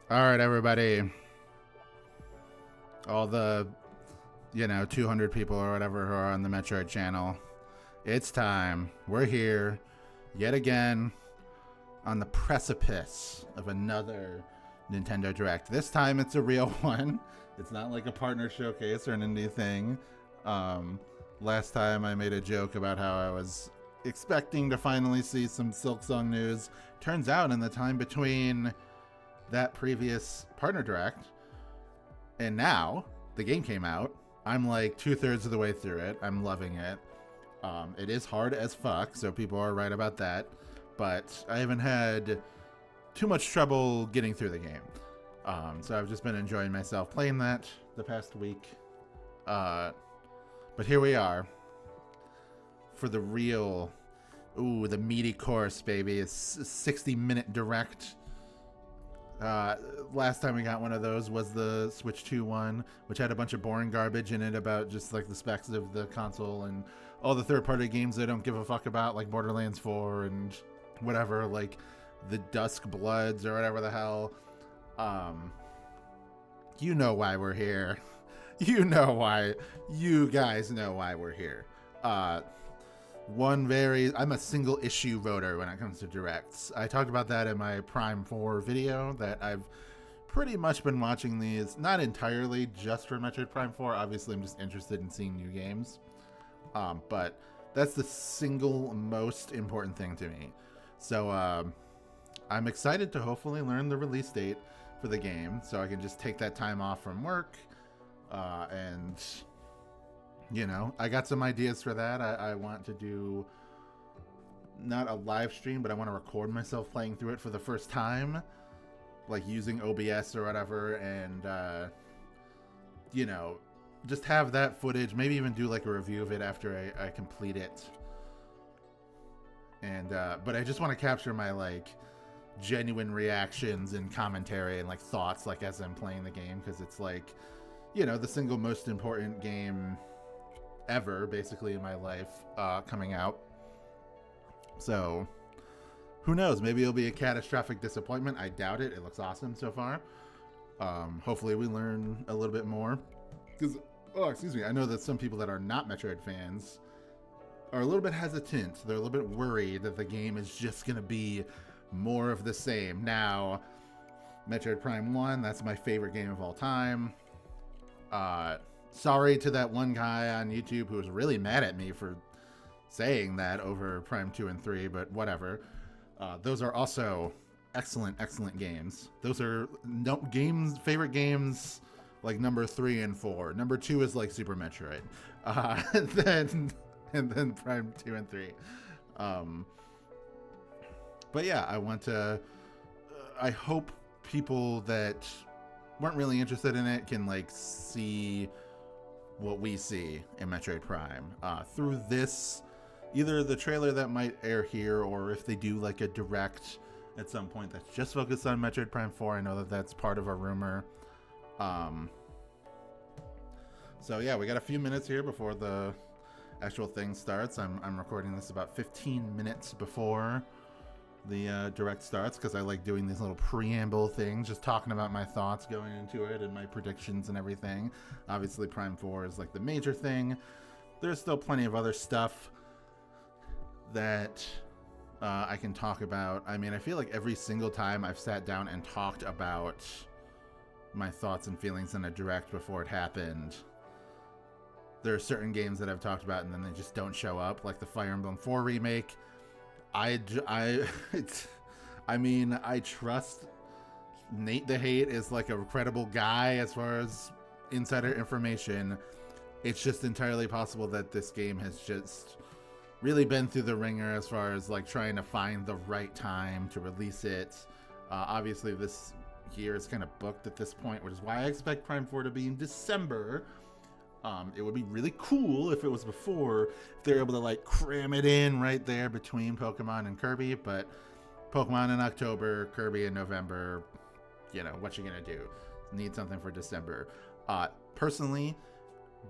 All right, everybody. All the, 200 people or whatever who are on the Metroid channel. It's time. We're here yet again on the precipice of another Nintendo Direct. This time it's a real one. It's not like a partner showcase or an indie thing. Last time I made a joke about how I was expecting to finally see some Silksong news. Turns out in the time between that previous partner direct and now the game came out, I'm like 2/3 of the way through it. I'm loving it. It is hard as fuck, so people are right about that, but I haven't had too much trouble getting through the game. So I've just been enjoying myself playing that the past week. But here we are for the real, the meaty course, baby. It's a 60-minute direct. Last time we got one of those was the Switch 2 one, which had a bunch of boring garbage in it about just like the specs of the console and all the third-party games I don't give a fuck about, like Borderlands 4 and whatever, like the Dusk Bloods or whatever the hell. You know why we're here. You know why. You guys know why we're here. I'm a single issue voter when it comes to directs. I talked about that in my Prime 4 video, that I've pretty much been watching these, not entirely just for Metroid Prime 4. Obviously, I'm just interested in seeing new games. But that's the single most important thing to me. So I'm excited to hopefully learn the release date for the game, so I can just take that time off from work. And I got some ideas for that. I want to do not a live stream, but I want to record myself playing through it for the first time, like using OBS or whatever, and just have that footage, maybe even do like a review of it after I complete it. And but I just want to capture my like genuine reactions and commentary and like thoughts like as I'm playing the game, because it's like the single most important game ever basically in my life coming out. So who knows, maybe it'll be a catastrophic disappointment. I doubt it. It looks awesome so far. Hopefully we learn a little bit more, because I know that some people that are not Metroid fans are a little bit hesitant. They're a little bit worried that the game is just gonna be more of the same. Now, Metroid Prime 1, that's my favorite game of all time. Sorry to that one guy on YouTube who was really mad at me for saying that over Prime 2 and 3, but whatever. Those are also excellent Games. Those are favorite games, like number 3 and 4. Number 2 is like Super Metroid. And then Prime 2 and 3. But yeah, I hope people that weren't really interested in it can like see what we see in Metroid Prime through this, either the trailer that might air here, or if they do like a direct at some point that's just focused on Metroid Prime 4. I know that that's part of a rumor. So yeah, we got a few minutes here before the actual thing starts. I'm recording this about 15 minutes before the direct starts, because I like doing these little preamble things, just talking about my thoughts going into it and my predictions and everything. Obviously Prime 4 is like the major thing. There's still plenty of other stuff that I can talk about. I mean, I feel like every single time I've sat down and talked about my thoughts and feelings in a direct before it happened, there are certain games that I've talked about and then they just don't show up, like the Fire Emblem 4 remake. I trust Nate the Hate is like a credible guy as far as insider information. It's just entirely possible that this game has just really been through the ringer as far as like trying to find the right time to release it. Obviously this year is kind of booked at this point, which is why I expect Prime 4 to be in December. It would be really cool if it was before, if they're able to like cram it in right there between Pokemon and Kirby, but Pokemon in October, Kirby in November, what you gonna do? Need something for December. Personally,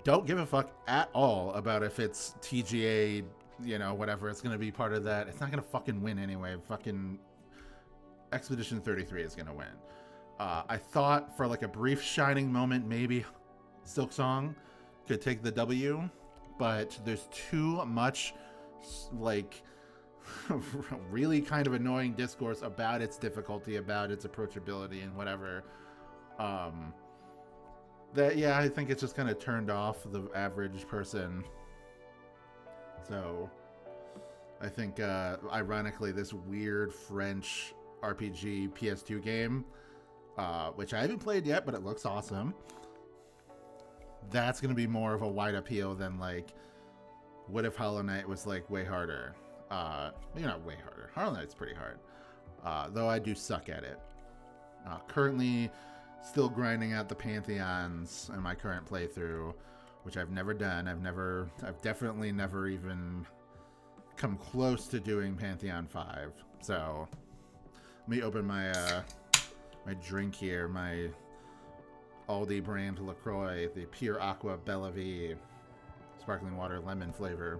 don't give a fuck at all about if it's TGA, whatever, it's gonna be part of that. It's not gonna fucking win anyway. Fucking Expedition 33 is gonna win. I thought for like a brief shining moment, maybe Silk Song could take the W, but there's too much like really kind of annoying discourse about its difficulty, about its approachability, and whatever. That yeah, I think it's just kind of turned off the average person. So I think, ironically, this weird French RPG PS2 game, which I haven't played yet, but it looks awesome. That's going to be more of a wide appeal than, like, what if Hollow Knight was, like, way harder? Maybe not way harder. Hollow Knight's pretty hard. Though I do suck at it. Currently, still grinding out the Pantheons in my current playthrough, which I've never done. I've definitely never even come close to doing Pantheon 5. So let me open my my drink here, my Aldi brand LaCroix, the Pure Aqua Bella V sparkling water lemon flavor.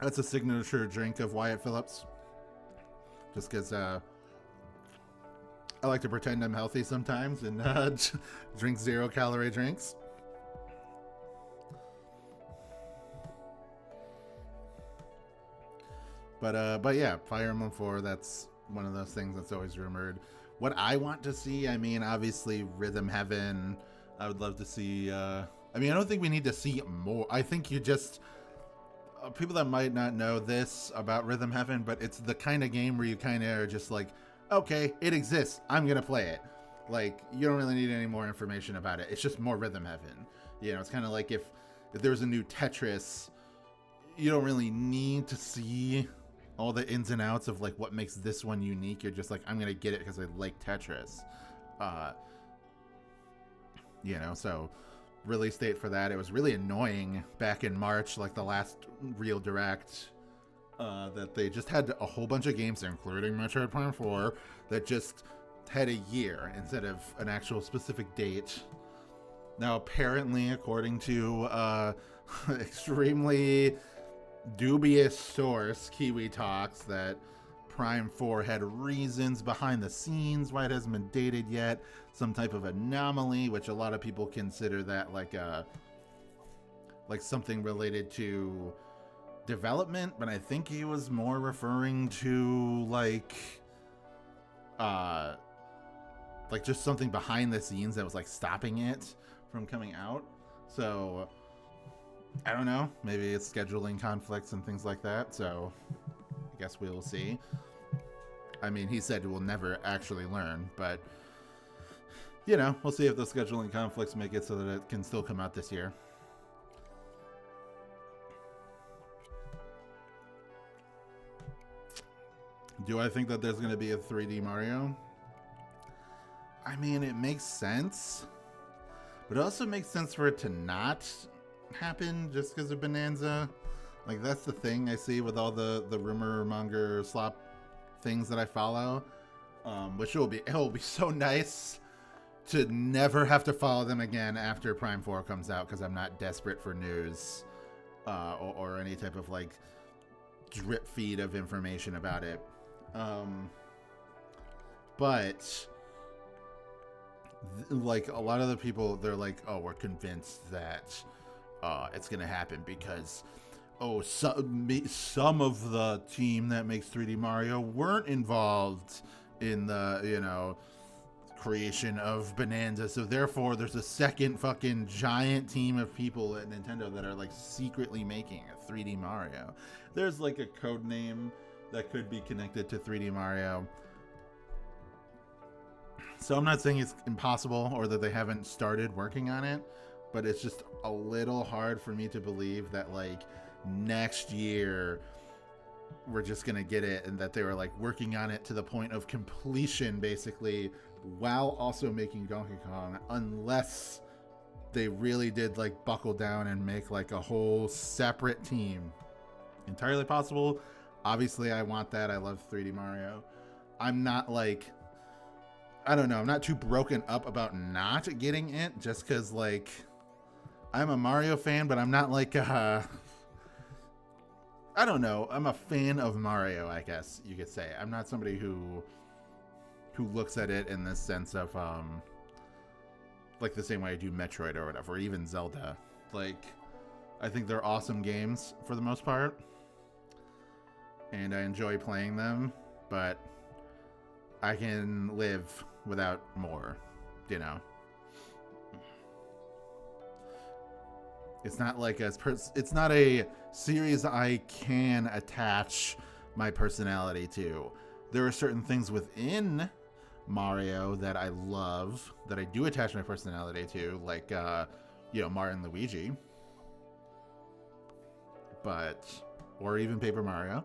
That's a signature drink of Wyatt Phillips. Just because I like to pretend I'm healthy sometimes and drink 0-calorie drinks. But yeah, Fire Emblem 4, that's one of those things that's always rumored. What I want to see, I mean, obviously Rhythm Heaven, I would love to see, I mean, I don't think we need to see more. I think you just, people that might not know this about Rhythm Heaven, but it's the kind of game where you kind of are just like, okay, it exists, I'm going to play it. Like, you don't really need any more information about it. It's just more Rhythm Heaven. You know, it's kind of like if there was a new Tetris, you don't really need to see all the ins and outs of like what makes this one unique. You're just like, I'm gonna get it because I like Tetris. You know, so release date for that. It was really annoying back in March, like the last real direct, that they just had a whole bunch of games, including Metroid Prime 4, that just had a year instead of an actual specific date. Now, apparently, according to extremely dubious source, Kiwi Talks, that Prime 4 had reasons behind the scenes why it hasn't been dated yet, some type of anomaly, which a lot of people consider that like something related to development, but I think he was more referring to like just something behind the scenes that was like stopping it from coming out. So I don't know, maybe it's scheduling conflicts and things like that, so I guess we'll see. I mean, he said we'll never actually learn, but you know, we'll see if the scheduling conflicts make it so that it can still come out this year. Do I think that there's going to be a 3D Mario? I mean, it makes sense, but it also makes sense for it to not happen just because of Bonanza. Like, that's the thing I see with all the rumor monger slop things that I follow, which it'll be so nice to never have to follow them again after Prime 4 comes out, because I'm not desperate for news or any type of like drip feed of information about it. But like a lot of the people, they're like, oh, we're convinced that it's gonna happen because some of the team that makes 3D Mario weren't involved in the, you know, creation of Bonanza, so therefore there's a second fucking giant team of people at Nintendo that are like secretly making a 3D Mario. There's like a code name that could be connected to 3D Mario. So I'm not saying it's impossible or that they haven't started working on it, but it's just a little hard for me to believe that like next year we're just gonna get it, and that they were like working on it to the point of completion basically while also making Donkey Kong, unless they really did like buckle down and make like a whole separate team. Entirely possible. Obviously I want that. I love 3D Mario. I'm not like, I don't know, I'm not too broken up about not getting it just because like I'm a Mario fan, but I'm not like I don't know, I'm a fan of Mario, I guess you could say. I'm not somebody who who looks at it in this sense of like the same way I do Metroid or whatever, or even Zelda. Like, I think they're awesome games for the most part, and I enjoy playing them, but I can live without more, you know. It's not like it's not a series I can attach my personality to. There are certain things within Mario that I love, that I do attach my personality to, like Mario and Luigi, or even Paper Mario.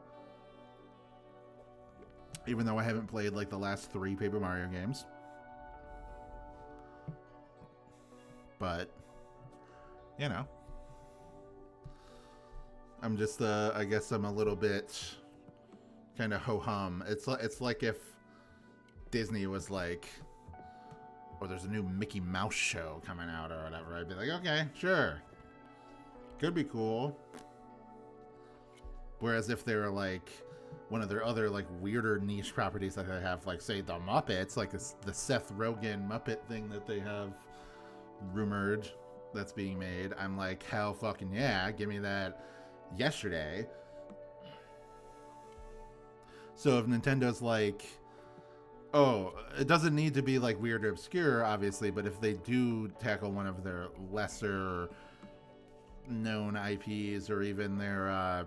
Even though I haven't played like the last 3 Paper Mario games, but you know, I'm just I guess I'm a little bit kind of ho-hum. It's like if Disney was like, or there's a new Mickey Mouse show coming out or whatever, I'd be like, okay, sure, could be cool. Whereas if they were like one of their other like weirder niche properties that they have, like say the Muppets, like the Seth Rogen Muppet thing that they have rumored that's being made, I'm like, hell fucking yeah, give me that yesterday. So if Nintendo's like, oh, it doesn't need to be like weird or obscure, obviously, but if they do tackle one of their lesser known IPs, or even their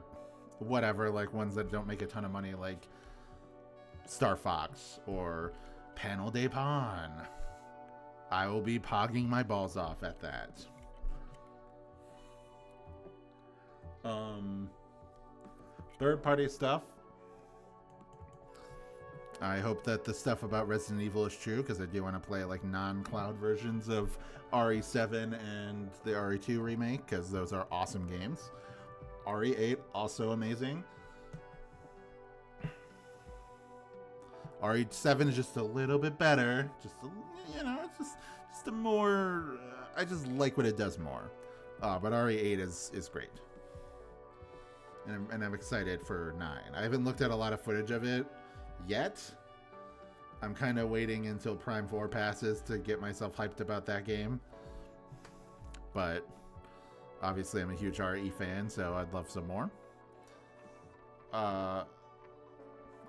whatever, like ones that don't make a ton of money, like Star Fox or Panel de Pon, I will be pogging my balls off at that. Third-party stuff. I hope that the stuff about Resident Evil is true, because I do want to play like non-cloud versions of RE7 and the RE2 remake, because those are awesome games. RE8 also amazing. RE7 is just a little bit better. It's just a more. I just like what it does more. But RE8 is great, and I'm excited for 9. I haven't looked at a lot of footage of it yet. I'm kind of waiting until Prime 4 passes to get myself hyped about that game. But obviously, I'm a huge RE fan, so I'd love some more.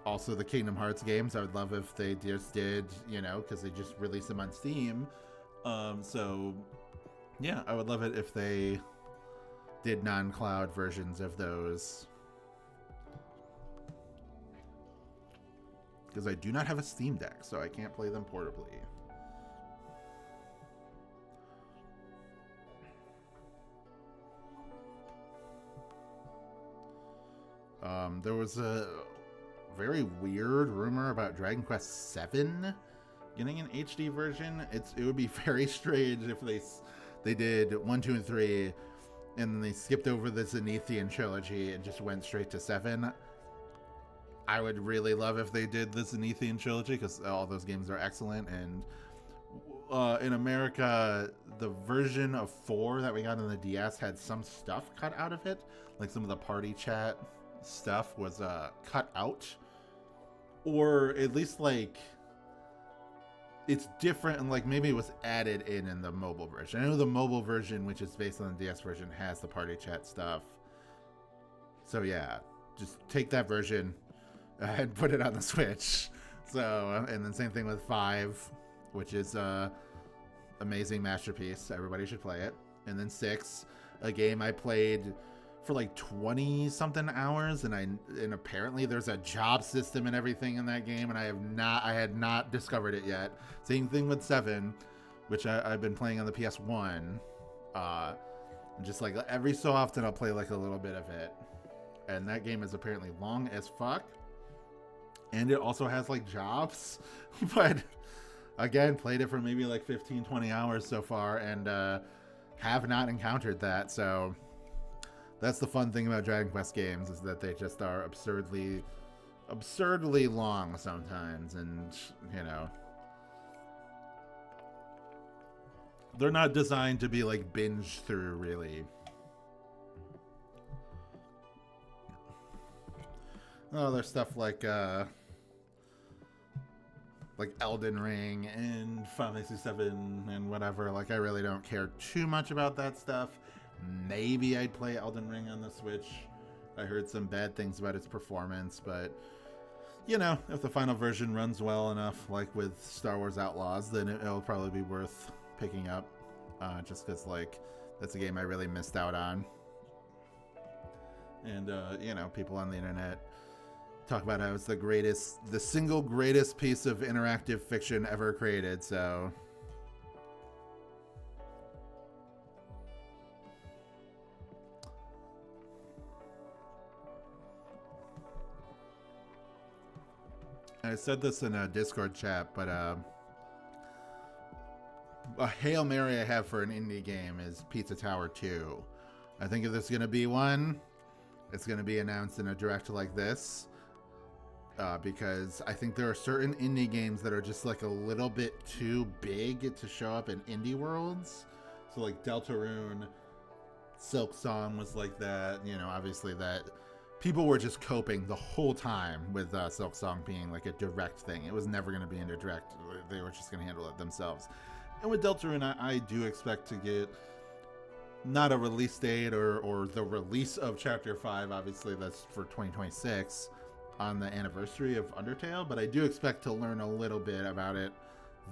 Also, the Kingdom Hearts games, I would love if they just did, because they just released them on Steam. So, yeah, I would love it if they did non-cloud versions of those. Because I do not have a Steam Deck, so I can't play them portably. There was a very weird rumor about Dragon Quest VII getting an HD version. It would be very strange if they did 1, 2, and 3, and then they skipped over the Zenithian trilogy and just went straight to 7. I would really love if they did the Zenithian trilogy, because all those games are excellent. And in America, the version of 4 that we got on the DS had some stuff cut out of it, like some of the party chat stuff was cut out, or at least like it's different, and like maybe it was added in the mobile version. I know the mobile version, which is based on the DS version, has the party chat stuff. So yeah, just take that version and put it on the Switch. So, and then same thing with 5, which is amazing masterpiece. Everybody should play it. And then 6, a game I played for like 20 something hours, and apparently there's a job system and everything in that game, and I had not discovered it yet. Same thing with 7, which I've been playing on the PS1. Just like every so often I'll play like a little bit of it, and that game is apparently long as fuck, and it also has like jobs. But again, played it for maybe like 15-20 hours so far, and have not encountered that. So that's the fun thing about Dragon Quest games, is that they just are absurdly long sometimes, and they're not designed to be like binge through, really. Oh, there's stuff like like Elden Ring and Final Fantasy 7 and whatever. Like, I really don't care too much about that stuff. Maybe I'd play Elden Ring on the Switch. I heard some bad things about its performance, but you know, if the final version runs well enough, like with Star Wars Outlaws, then it'll probably be worth picking up. Just because, like, that's a game I really missed out on. And, you know, people on the internet talk about how it's the single greatest piece of interactive fiction ever created, so... I said this in a Discord chat, but a Hail Mary I have for an indie game is Pizza Tower 2. I think if there's going to be one, it's going to be announced in a direct like this. Because I think there are certain indie games that are just like a little bit too big to show up in indie worlds. So like Deltarune, Silk Song was like that. You know, obviously that... People were just coping the whole time with Silk Song being like a direct thing. It was never going to be in a direct. They were just going to handle it themselves. And with Deltarune, I do expect to get not a release date or the release of Chapter 5. Obviously, that's for 2026 on the anniversary of Undertale. But I do expect to learn a little bit about it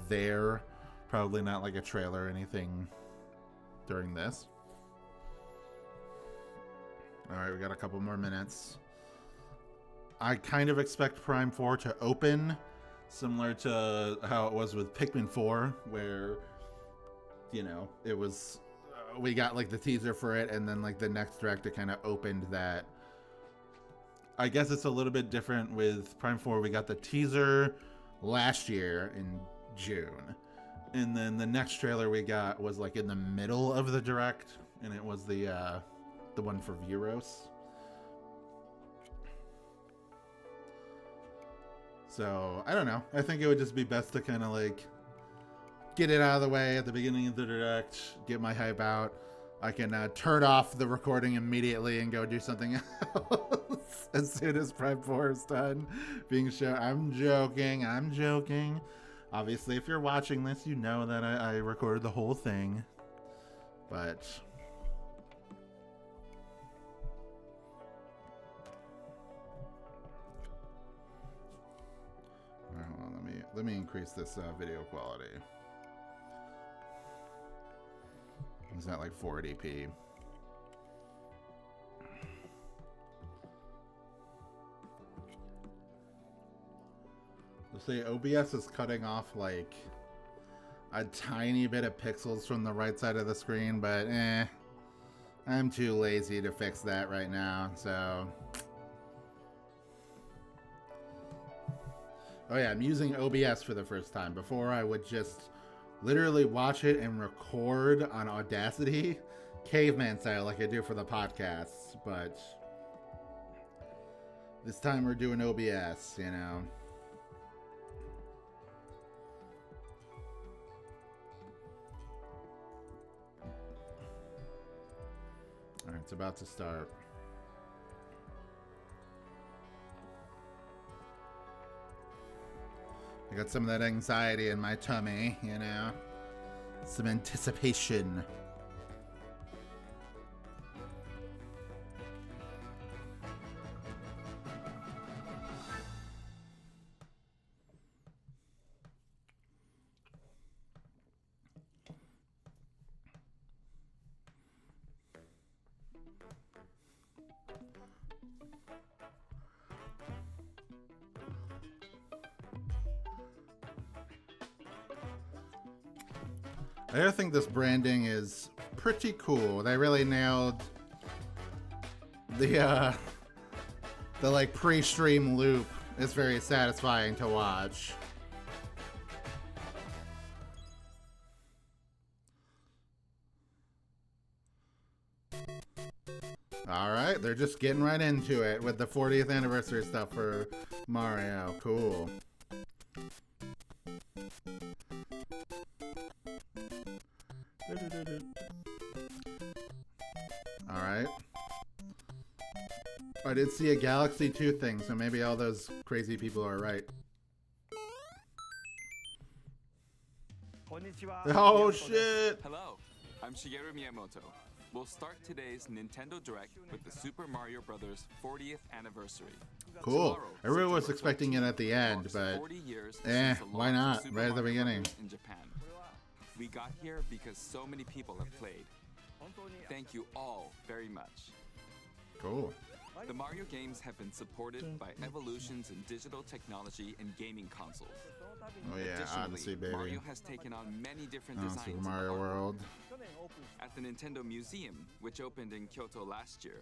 there. Probably not like a trailer or anything during this. Alright, we got a couple more minutes. I kind of expect Prime 4 to open similar to how it was with Pikmin 4, where, you know, it was... we got, like, the teaser for it, and then, like, the next direct, it kind of opened that. I guess it's a little bit different with Prime 4. We got the teaser last year in June. And then the next trailer we got was, like, in the middle of the direct, and it was the one for Vuros. So, I don't know. I think it would just be best to kind of like get it out of the way at the beginning of the direct, get my hype out. I can turn off the recording immediately and go do something else as soon as Prime 4 is done being shown. I'm joking. Obviously, if you're watching this, you know that I recorded the whole thing. But... hold on, let me increase this video quality. Is that like 480p? Let's say OBS is cutting off like a tiny bit of pixels from the right side of the screen, but I'm too lazy to fix that right now, so... Oh yeah, I'm using OBS for the first time. Before I would just literally watch it and record on Audacity, caveman style, like I do for the podcasts. But this time we're doing OBS, you know. Alright, it's about to start. I got some of that anxiety in my tummy, you know? Some anticipation. I think this branding is pretty cool. They really nailed the like pre-stream loop. It's very satisfying to watch. All right, they're just getting right into it with the 40th anniversary stuff for Mario. Cool. Alright. I did see a Galaxy 2 thing, so maybe all those crazy people are right. Oh shit! Hello, I'm Shigeru Miyamoto. We'll start today's Nintendo Direct with the Super Mario Bros. 40th anniversary. Cool. Tomorrow, Everyone was September expecting it 14th, at the end, marks but 40 years eh, since the why launch of not? Super Right at the Mario beginning. Bros. In Japan. We got here because so many people have played. Thank you all very much. Cool. The Mario games have been supported by evolutions in digital technology and gaming consoles. Oh yeah, Additionally, Odyssey, baby. Mario has taken on many different Oh, designs Super in the Mario art World. At the Nintendo Museum, which opened in Kyoto last year,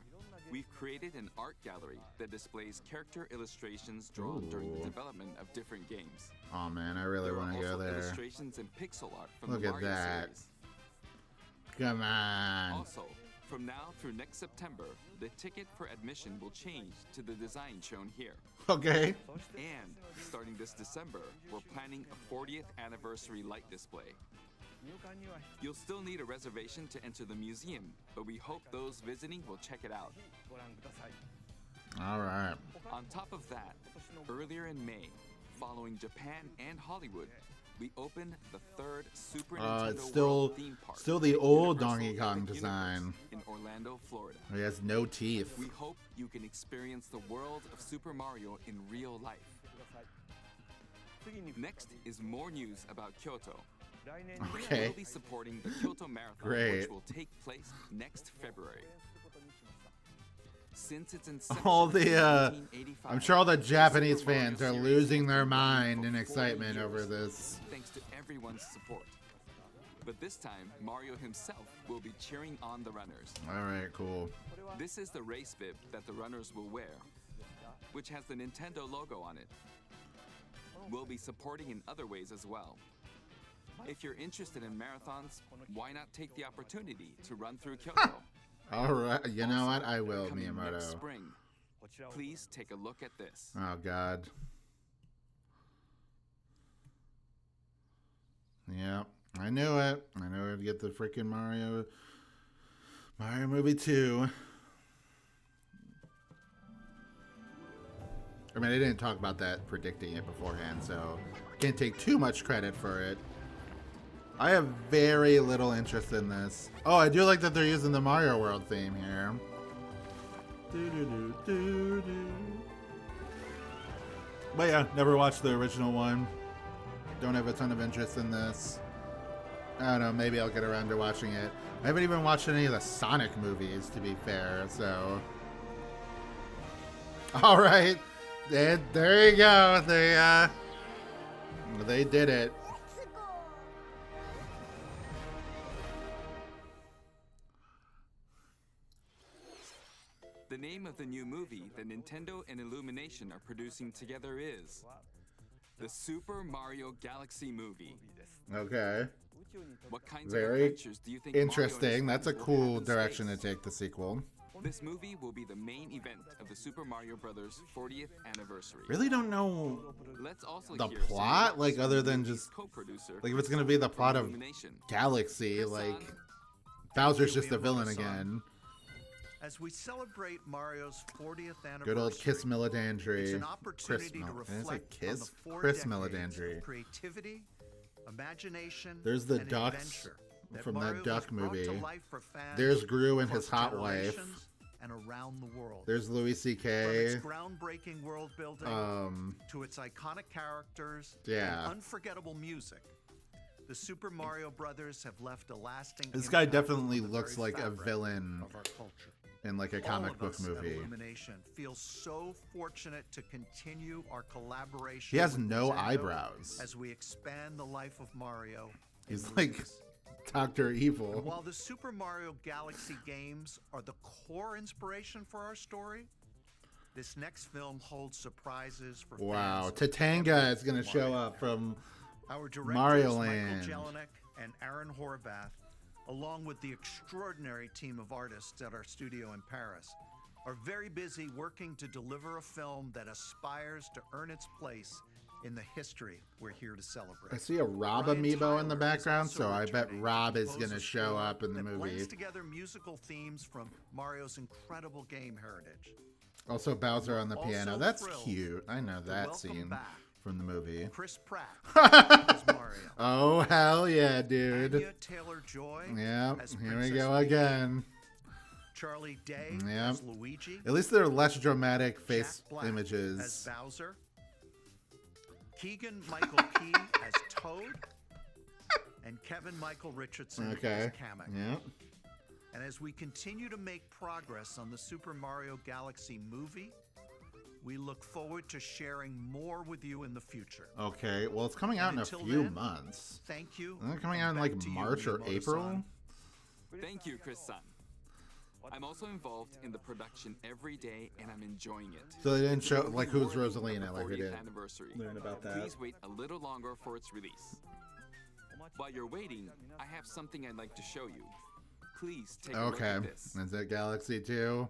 we've created an art gallery that displays character illustrations drawn during the Ooh. development of different games. Oh man, I really There are want to go also there. illustrations and pixel art from Look the at Mario that. series. Come on. Also, from now through next September, the ticket for admission will change to the design shown here. Okay. And starting this December, we're planning a 40th anniversary light display. You'll still need a reservation to enter the museum, but we hope those visiting will check it out. All right. On top of that, earlier in May, following Japan and Hollywood, we opened the third Super Nintendo It's still World theme park. still the at old Universal Donkey Kong Epic design. Universe in Orlando, Florida. He has no teeth. We hope you can experience the world of Super Mario in real life. Next is more news about Kyoto. Okay. We'll be supporting the Kyoto Marathon, Great. which will take place next February. Since its inception All the, in 1985, I'm sure all the Japanese Super Mario fans are series losing their has been running mind for in 40 excitement years, over this. Thanks to everyone's support. But this time, Mario himself will be cheering on the runners. All right, cool. This is the race bib that the runners will wear, which has the Nintendo logo on it. We'll be supporting in other ways as well. If you're interested in marathons, why not take the opportunity to run through Kyoto? All right, you know what? I will, Coming next Miyamoto. spring. Please take a look at this. Oh God. Yeah, I knew it. I knew I'd get the freaking Mario movie 2. I mean, I didn't talk about that predicting it beforehand, so I can't take too much credit for it. I have very little interest in this. Oh, I do like that they're using the Mario World theme here. But yeah, never watched the original one. Don't have a ton of interest in this. I don't know, maybe I'll get around to watching it. I haven't even watched any of the Sonic movies, to be fair, so... Alright. There you go. They did it. The name of the new movie that Nintendo and Illumination are producing together is the Super Mario Galaxy movie. Okay. What kinds Very of adventures do you think interesting. Mario and his That's a friends will have cool in direction to space? take the sequel. This movie will be the main event of the Super Mario Bros. 40th anniversary. Really don't know Let's also the hear plot, Sam like, Lutz, other than movie's just co-producer, like if it's gonna be the from plot of Illumination. Galaxy, Chris like on. Bowser's just a villain again. As we celebrate Mario's 40th anniversary, Good old Kiss it's Meladandri. an opportunity to Did I say reflect Kiss? on the 4 Chris decades Meladandri. of creativity, imagination, There's the and ducks adventure that from that Mario duck has brought to movie. life for fans There's Gru and across his hot wife. generations and around the world. There's Louis From its C.K. groundbreaking world building to its iconic characters yeah. and unforgettable music, the Super Mario Brothers have left a lasting This guy impact definitely on the looks very like a fabric villain of our culture. in like a All comic of book us at movie. Illumination feel so fortunate to continue our collaboration. He has with no Nintendo eyebrows. as we expand the life of Mario. in He's like movies. Dr. And Evil. while the Super Mario Galaxy games are the core inspiration for our story, this next film holds surprises for Wow, fans. of Tatanga every is gonna show Mario up from Our directors, Mario Michael Land. Jelinek and Aaron Horvath, along with the extraordinary team of artists at our studio in Paris, are very busy working to deliver a film that aspires to earn its place in the history we're here to celebrate. I see a Rob Brian amiibo in Tyler the is background, also so I bet returning Rob to is compose gonna a show score up in the that movie. blends together musical themes from Mario's incredible game heritage. Also Bowser on the Also piano. That's thrilled cute. I know to that welcome scene back from the movie. Chris Pratt as Mario. Oh, hell yeah, dude. Anya Taylor-Joy Yep, as here we Princess go Peach. again. Charlie Day Yep. as Luigi. At least they're less dramatic face Jack Black images. as Bowser. Keegan Michael Key as Toad. And Kevin Michael Richardson Okay. as Kamek. Yep. And as we continue to make progress on the Super Mario Galaxy movie, we look forward to sharing more with you in the future. Okay, well, it's coming out in a Until few then, months. Thank you. Isn't it coming and out in back like to you, March or Miyamoto-san. April? Thank you, Chris-san. I'm also involved in the production every day, and I'm enjoying it. So they didn't show, It will be like, who's more than Rosalina, the like they 40th did. anniversary. Learn about that. Please wait a little longer for its release. While you're waiting, I have something I'd like to show you. Please take a look Okay, at this. is it Galaxy 2?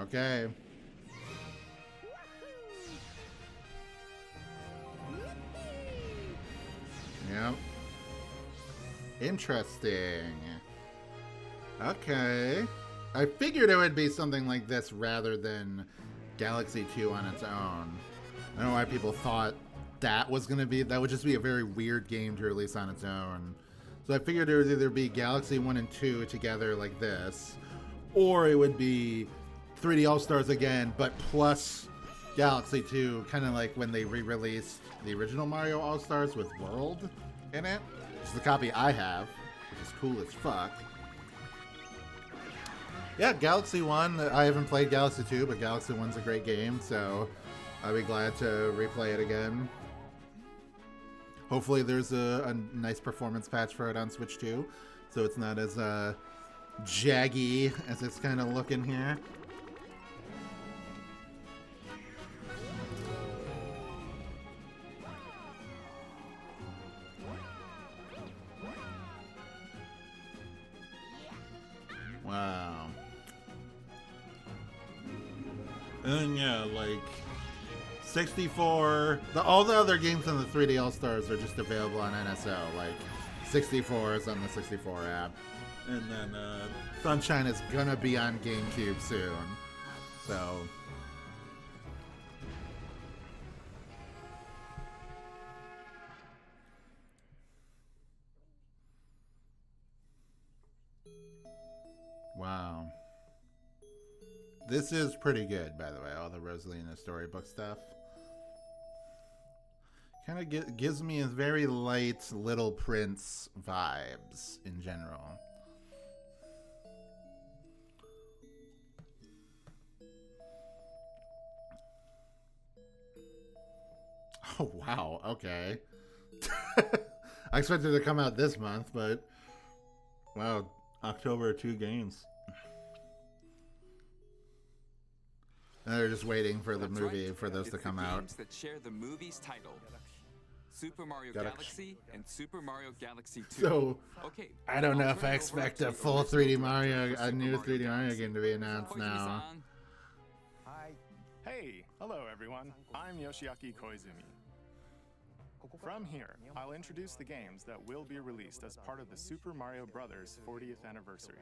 Okay. Yep. Interesting. Okay. I figured it would be something like this rather than Galaxy 2 on its own. I don't know why people thought that was going to be... That would just be a very weird game to release on its own. So I figured it would either be Galaxy 1 and 2 together like this, or it would be 3D All-Stars again, but plus Galaxy 2, kind of like when they re-released the original Mario All-Stars with World in it. Which is the copy I have, which is cool as fuck. Yeah, Galaxy 1, I haven't played Galaxy 2, but Galaxy 1's a great game, so I'll be glad to replay it again. Hopefully there's a nice performance patch for it on Switch 2, so it's not as jaggy as it's kind of looking here. Wow. And yeah, like 64. All the other games on the 3D All-Stars are just available on NSO. Like 64 is on the 64 app. And then Sunshine is gonna be on GameCube soon. So wow. This is pretty good, by the way, all the Rosalina storybook stuff. Kind of gives me a very light Little Prince vibes in general. Oh, wow, okay. I expected it to come out this month, but wow, October 2 games. And they're just waiting for the That's movie right. for those to It's come the out. games that share the movie's title. Super Mario Galaxy. Galaxy and Super Mario Galaxy 2. So Okay, I don't know I'll if turn I it expect over a to the full original 3D Mario, director for a Super new 3D Mario Galaxy. game to be announced now. Koizumi-san. Hey, hello everyone. I'm Yoshiaki Koizumi. From here, I'll introduce the games that will be released as part of the Super Mario Bros. 40th anniversary.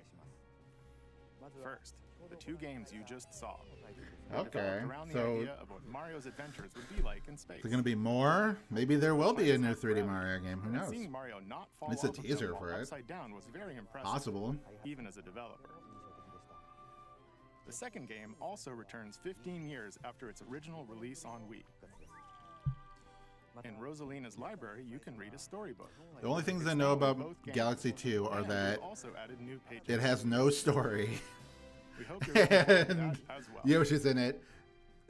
First, the two games you just saw. Okay, Developed around the so idea of what Mario's adventures would be like in space. is there going to be more? Maybe there will be a new 3D Mario game. Who knows? Seeing Mario not fall It's a off of teaser them for while it. upside down was very impressive. Possible. Even as a developer. The second game also returns 15 years after its original release on Wii. In Rosalina's library, you can read a storybook. The only things I It's know now in about both games. Galaxy 2 are And that we've also added new pages. it has no story. We hope you're looking forward to And that as well. Yoshi's in it.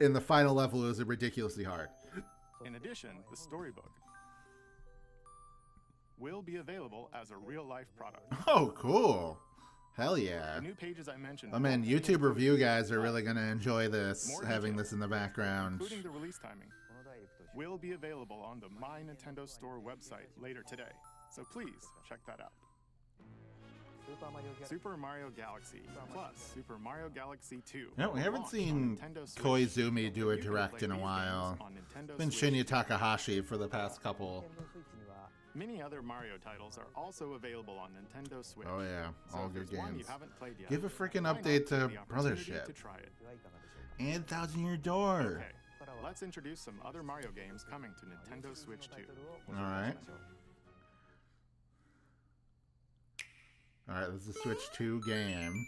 And the final level is ridiculously hard. In addition, the storybook will be available as a real-life product. Oh, cool. Hell yeah. The new pages I mentioned. I mean, won't YouTube include review guys are really going to enjoy this, More having details, this in the background. including the release timing, will be available on the My Nintendo Store website later today. So please check that out. Super Mario Galaxy plus Super Mario Galaxy 2. Yeah, we haven't launch seen on Nintendo Switch. Koizumi do a You can direct play in a these while. games on Nintendo It's been Switch. Shinya Takahashi for the past couple. Many other Mario titles are also available on Nintendo Switch. Oh yeah, So all if good there's one you games. haven't played yet, Give a freaking why not update to take the opportunity Brothership. to try it. And Thousand Year Door. Okay, let's introduce some other Mario games coming to Nintendo Switch 2. All right. All right, this is a Switch 2 game.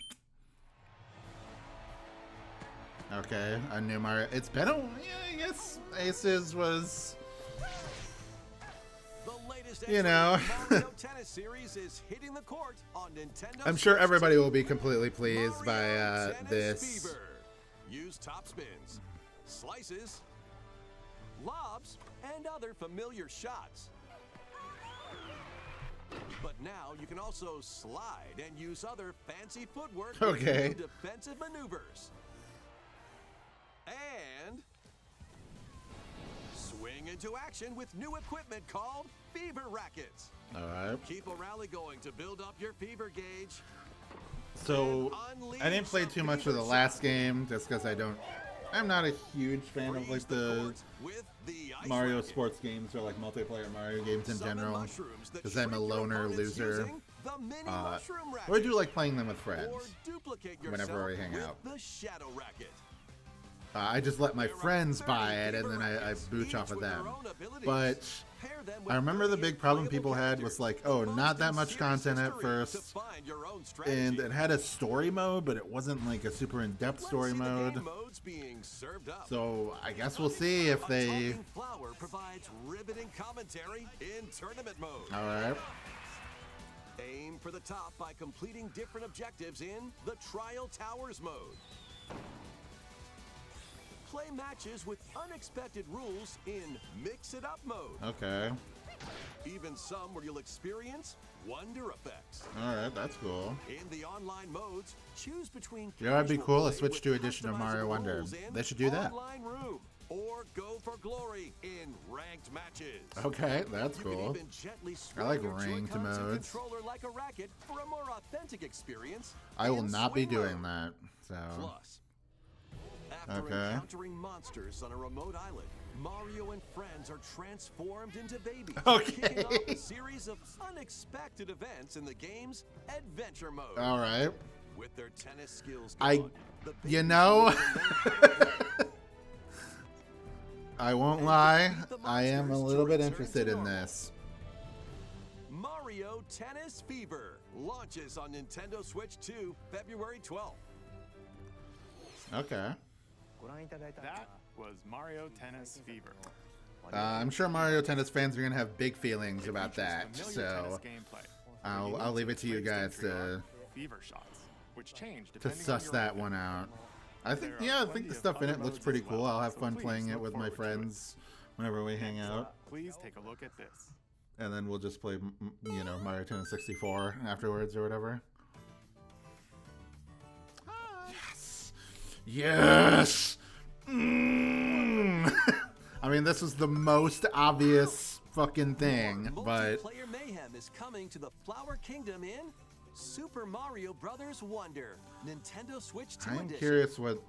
Okay, a new Mario. It's been a, yeah, I guess Aces was, you know. I'm sure everybody will be completely pleased by this. Use top spins, slices, lobs, and other familiar shots. But now you can also slide and use other fancy footwork to Okay. do defensive maneuvers. And swing into action with new equipment called Fever Rackets. All right. Keep a rally going to build up your fever gauge. So I didn't play too much of the last game just because I'm not a huge fan of like the Mario sports games or like multiplayer Mario games in general because I'm a loner loser. I do like playing them with friends whenever we hang out. I just let my friends buy it and then I booch off of them. But I remember the big problem people had was like, oh, not that much content at first. And it had a story mode, but it wasn't like a super in-depth story mode. So I guess we'll see if they... Alright. Aim for the top by completing different objectives in the Trial Towers mode. Play matches with unexpected rules in Mix It Up mode. Okay. Even some where you'll experience wonder effects. Alright, that's cool. In the online modes, choose between You know, it'd be cool, a play Switch with 2 edition of Mario customizable Wonder. rules in They should do that. Online room, or go for glory in ranked matches. Okay, that's You can cool. even gently I like swing your ranked Joy-Cons and modes. controller like a racket for a more authentic experience. I will in not be swing doing mode. that. So, Plus, after Okay. encountering monsters on a remote island, Mario and friends are transformed into babies, Okay. kicking off a series of unexpected events in the game's adventure mode. alright. With their tennis skills I- gone, the You babies know, will learn how to play. I won't lie, I am a little bit interested in this. Mario Tennis Fever launches on Nintendo Switch 2 February 12th. Okay. That was Mario Tennis Fever. I'm sure Mario Tennis fans are going to have big feelings It about features that. familiar So, tennis gameplay, I'll where leave it to you use the guys tricks entry to on Fever shots, which change to depending on suss your that opponent. one out. I think, There are yeah, I plenty think the of stuff in other it looks modes pretty as cool. well, I'll have so fun please playing it look with my forward to it. friends whenever we hang out. Please take a look at this. And then we'll just play, you know, Mario Tennis 64 afterwards or whatever. Yes! Yes! Mm. I mean, this was the most obvious fucking thing, but Multiplayer mayhem is coming to the Flower Kingdom in Super Mario Brothers Wonder, Nintendo Switch 2 I'm edition. curious what...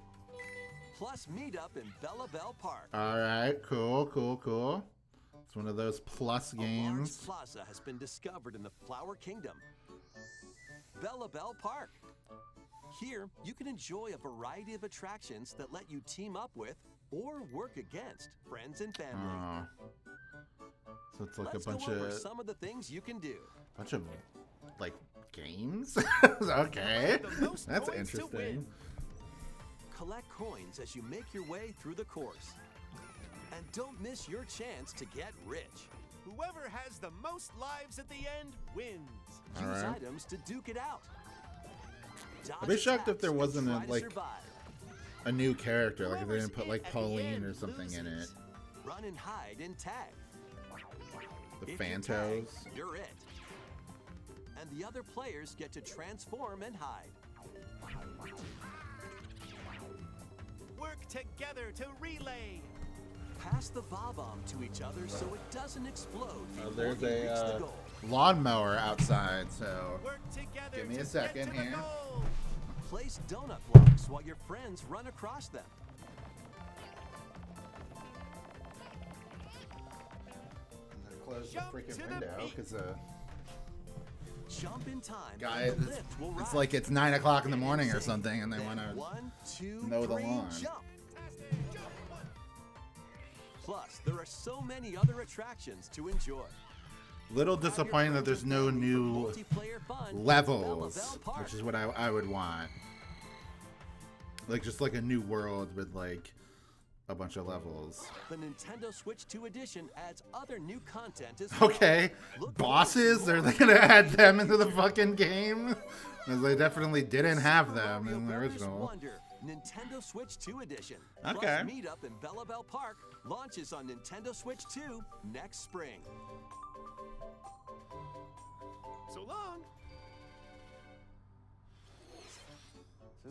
Plus meetup in Bella Bell Park. Alright, cool, cool, cool. It's one of those plus A large games. plaza has been discovered in the Flower Kingdom, Bella Bell Park. Here, you can enjoy a variety of attractions that let you team up with or work against friends and family. Oh. So it's like Let's a bunch go over of some of the things you can do. like games. Okay, The most that's coins to interesting. win. Collect coins as you make your way through the course. And don't miss your chance to get rich. Whoever has the most lives at the end wins. All Use right. items to duke it out. I'd be shocked if there Dodge wasn't attacks and a, try to like, survive. a new character. Like if they Whoever's didn't put in like at the Pauline end or something in it. Loses. Run and hide and tag. The If you tag, Phantos. you're it. And the other players get to transform and hide. Work together to relay. Pass the bob-omb to each other so it doesn't explode before There's you reach the a goal. lawnmower outside. So Work together Give me to a second get to the here. goal. Place donut blocks while your friends run across them. close close the Jump to freaking the window beat. because Jump in time. guy, and the lift will it's rise. like it's 9 o'clock in the morning or something, and they Then want to 1, 2, know the 3, lawn. jump. Plus, there are so many other attractions to enjoy. Little disappointing that there's no new Multiplayer fun, levels, Bella Bell Park. which is what I would want. Like just like a new world with like a bunch of levels. The Nintendo Switch 2 edition adds other new content as well. Okay, Look bosses? forward Are to they gonna add them into the fucking game? Because they definitely didn't have Super them Mario in the Brothers original. Wonder, Nintendo Switch 2 edition. Okay. Plus, Meetup in Bella Bell Park launches on Nintendo Switch 2 next spring. So long.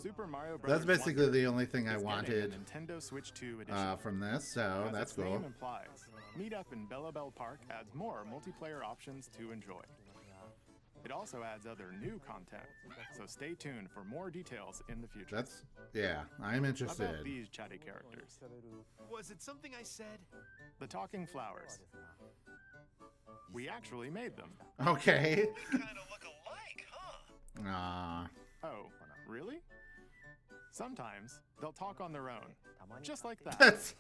Super Mario That's Brothers basically Wonder the only thing I is getting a wanted Nintendo Switch 2 edition. from this, so As that's its name cool. implies, Meetup in Bella Bell Park adds more multiplayer options to enjoy. It also adds other new content, so stay tuned for more details in the future. That's, yeah, I'm About interested. these chatty characters. Was it something I said? The talking flowers. We actually made them. Okay. Kind of look alike, huh? Aw. Oh, really? Sometimes they'll talk on their own, just like that. That's...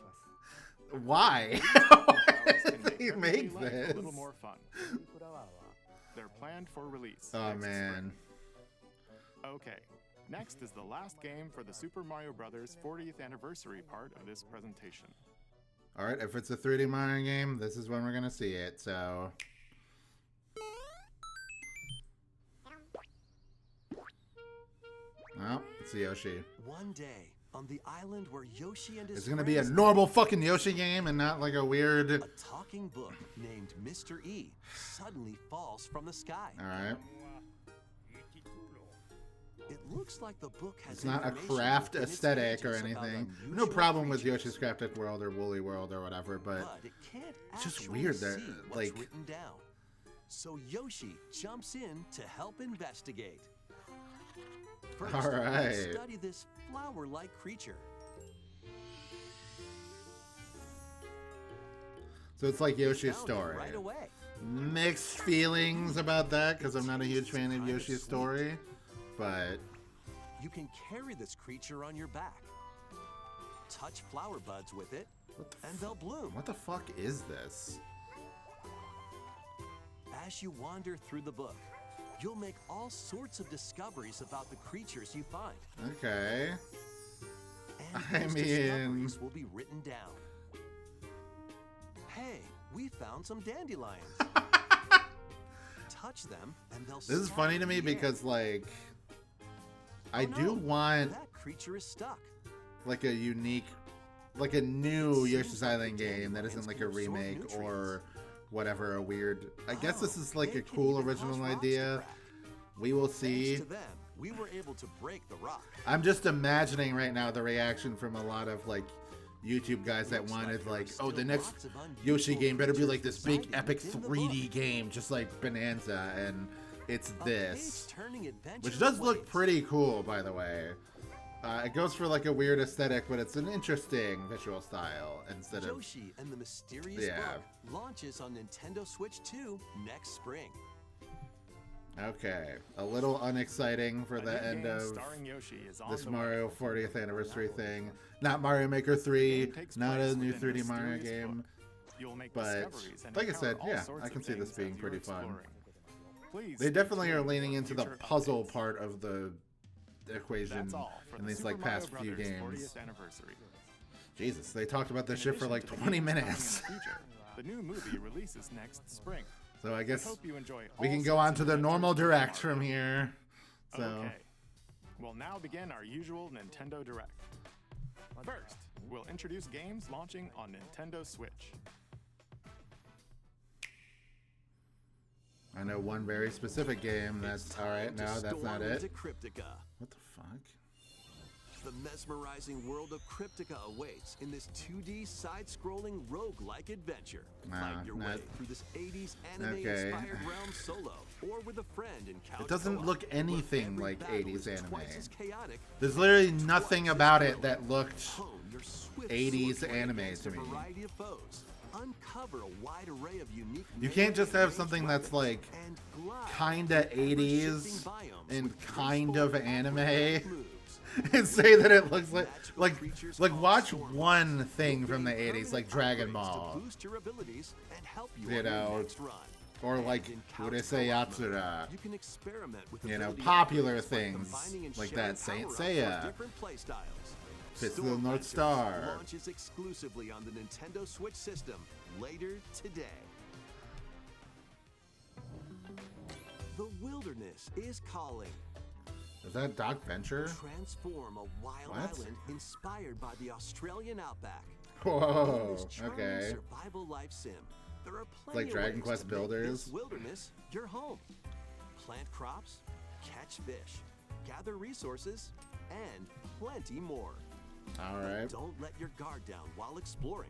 Why? Flowers Why can did they everyday make life this? a little more fun. They're planned for release. Oh, next man. spring. Okay, next is the last game for the Super Mario Bros. 40th anniversary part of this presentation. Alright, if it's a 3D Mario game, this is when we're gonna see it, so... Well, it's Yoshi. One day, on the island where Yoshi and his It's gonna be a friends normal fucking Yoshi game and not like a weird... a talking book named Mr. E suddenly falls from the sky. Alright. It looks like the book has It's not a information craft within its aesthetic or pages about anything. No unusual problem with creatures, Yoshi's Crafted World or Woolly World or whatever, but... it can't it's just actually weird that, see what's like- written down. So Yoshi jumps in to help investigate. First, All right. let's study this flower-like creature. So it's like He Yoshi's found it story. right away. Mixed feelings about that because I'm not a huge fan of Yoshi's story, but You can carry this creature on your back. Touch flower buds with it, what the, and they'll bloom. what the fuck is this? As you wander through the book, you'll make all sorts of discoveries about the creatures you find. Okay. And I those mean- discoveries will be written down. Hey, we found some dandelions. Touch them, and they'll. This is funny to me because like I do want that creature is stuck. like a unique, like a new Yoshi's Island game that isn't like a remake or whatever, a weird. I guess this is like a cool original idea. We will see. Thanks to them, we were able to break the rock. I'm just imagining right now the reaction from a lot of like YouTube guys that wanted like, oh, the next Yoshi game better be like this big epic 3D game, just like Bonanza, and it's this, which does look pretty cool, by the way. It goes for like a weird aesthetic, but it's an interesting visual style instead of. Yoshi and the Mysterious Yeah. Book launches on Nintendo Switch 2 next spring. Okay, a little unexciting for A the new end game of starring Yoshi is on this the way. Mario 40th anniversary thing. Not Mario Maker 3, Takes not place a new within 3D Mario mysterious game. book. You'll make but discoveries and like I encounter said, all yeah, sorts I of can see this things being as pretty you're fun. exploring. Please They definitely stay are tuned leaning for into the future puzzle updates. part of the equation That's all for in the these Super like Mario past few Brothers games. 40th anniversary. Jesus, they talked about this In shit for addition like to the 20 games coming in minutes. the future, the new movie releases next spring. So I I guess hope you enjoy we all can go sorts on to of the adventures normal with direct Mario. from here. So Okay. We'll now begin our usual Nintendo Direct. First, we'll introduce games launching on Nintendo Switch. I know one very specific game that's all right. No, that's not it. Cryptica. What the fuck? The mesmerizing world of Cryptica awaits in this 2D side-scrolling roguelike adventure. Find your way not- through this 80s anime-inspired realm solo, or with a friend in couch It doesn't co-op, look where anything every like battle 80s is anime. twice as chaotic, There's literally nothing twice as about it thrilling. that looked Hone your swift 80s swordplay anime against to a me. variety of foes, Uncover a wide array of unique. You can't just have something that's like kinda 80s and kind of anime and say that it looks like watch one thing from the 80s like Dragon Ball, you know, or like Urusei Yatsura, you know, popular things like that, Saint Seiya, Fist of the North Star. Launches exclusively on the Nintendo Switch system later today. The wilderness is calling. Is that Doc Venture? Transform a wild island inspired by the Australian outback. Whoa, In this trying okay. survival life sim, there are plenty Like of Dragon ways Quest to make Builders? this wilderness your home. Plant crops, catch fish, gather resources, and plenty more. All right. Don't let your guard down while exploring.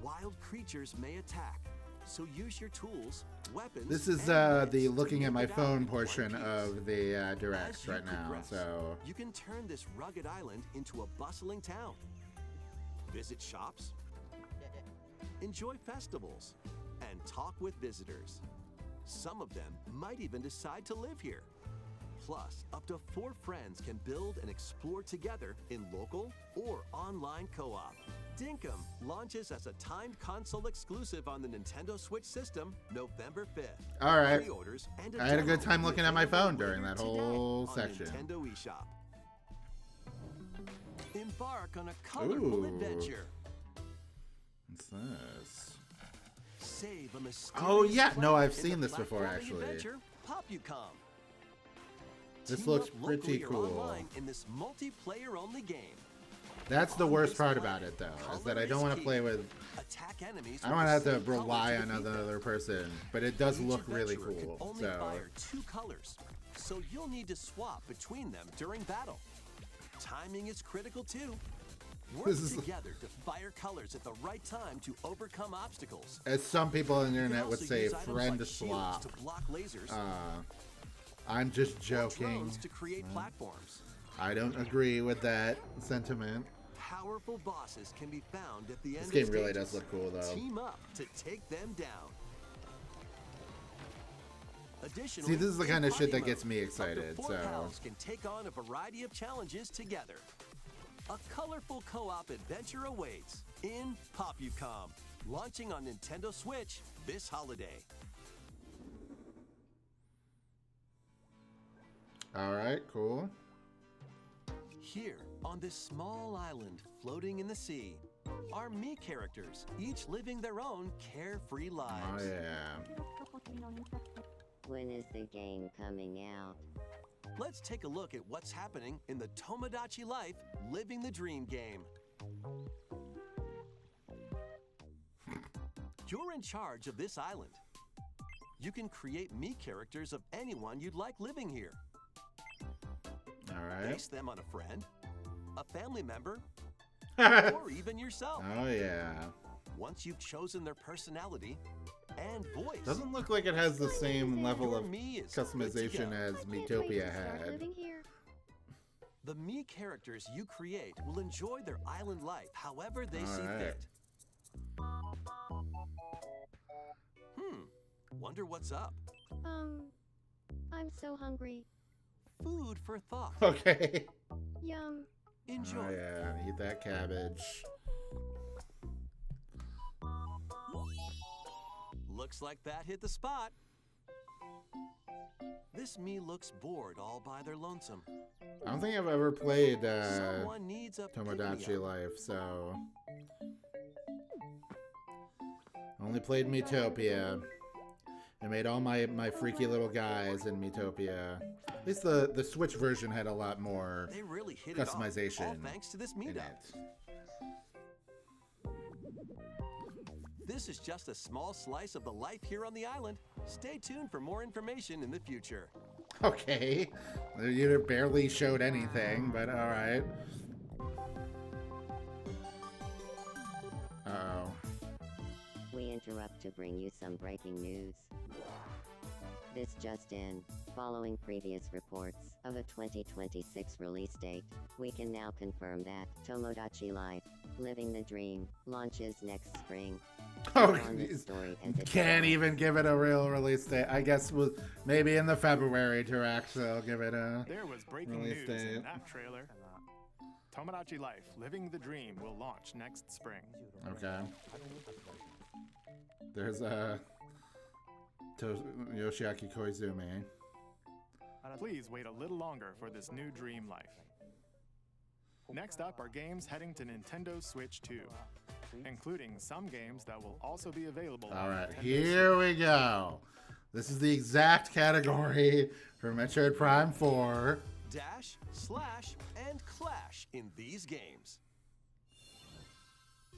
Wild creatures may attack, so use your tools, weapons. This is and the nets to looking at my make it out phone in one portion piece. of the As direct you right now. progress, So you can turn this rugged island into a bustling town. Visit shops, enjoy festivals, and talk with visitors. Some of them might even decide to live here. Plus, up to 4 friends can build and explore together in local or online co-op. Dinkum launches as a timed console exclusive on the Nintendo Switch system November 5th. all right. Pre-orders and I had a good demo time will looking be at my phone available during later that today whole on section. Nintendo eShop. Embark on a colorful Ooh. adventure. What's this? Save a mysterious Oh, yeah. No, planet I've in seen the this before, platforming actually. adventure, Popucom. This Team looks up locally pretty or cool. online in this multiplayer-only game. That's the On worst this part planet, about it, though, is color that I don't want to key. play with. Attack enemies I with don't the have to same colors rely to on defeat them. another person, but it does Each look really adventurer can cool. only So fire 2 colors, so you'll need to swap between them during battle. Timing is critical too. Work This is- together to fire colors at the right time to overcome obstacles. as some people on the You can internet would also say, use items friend like shields swap. to block lasers, I'm just or joking. drones to create platforms. I don't agree with that sentiment. Powerful bosses can be found at the end This game of really stages. does look cool, though. Team up to take them down. Additionally, See, this is the in kind of shit that party gets me mode, excited, Up to 4 so- pals can take on a variety of challenges together. A colorful co-op adventure awaits in Popucom, launching on Nintendo Switch this holiday. All right, cool. Here, on this small island floating in the sea, are Mii characters, each living their own carefree Oh lives. yeah. When is the game coming out? Let's take a look at what's happening in the Tomodachi Life Living the Dream game. You're in charge of this island. You can create Mii characters of anyone you'd like living here. All right. Base them on a friend, a family member, or even yourself. Oh yeah. Once you've chosen their personality and voice, Doesn't look like it has the same level your of Mii is good to customization go. as I can't wait Miitopia to start had. living here. The Mii characters you create will enjoy their island life however they see Alright. fit. Wonder what's up. I'm so hungry. Food for thought. Okay. Yum. Enjoy. Oh yeah, eat that cabbage. Looks like that hit the spot. This Mii looks bored all by their lonesome. I don't think I've ever played Someone needs a Tomodachi pick-me-up. Life, so only played Miitopia. I made all my freaky little guys in Miitopia. At least the Switch version had a lot more They really hit it off, customization all thanks to this in meetup. it. This is just a small slice of the life here on the island. Stay tuned for more information in the future. Okay. You barely showed anything, but alright. Uh-oh. We interrupt to bring you some breaking news. This just in. Following previous reports of a 2026 release date, we can now confirm that Tomodachi Life, Living the Dream, launches next spring. Oh, On this story as it can't stands. even give it a real release date. I guess we'll maybe in the February direct they'll give it a. There was breaking Release news date. in that trailer. Tomodachi Life, Living the Dream will launch next spring. Okay. There's Yoshiaki Koizumi. Please wait a little longer for this new dream life. Next up are games heading to Nintendo Switch 2, including some games that will also be available All on right, Nintendo here we go. This is the exact category for Metroid Prime 4. Dash, slash, and clash in these games.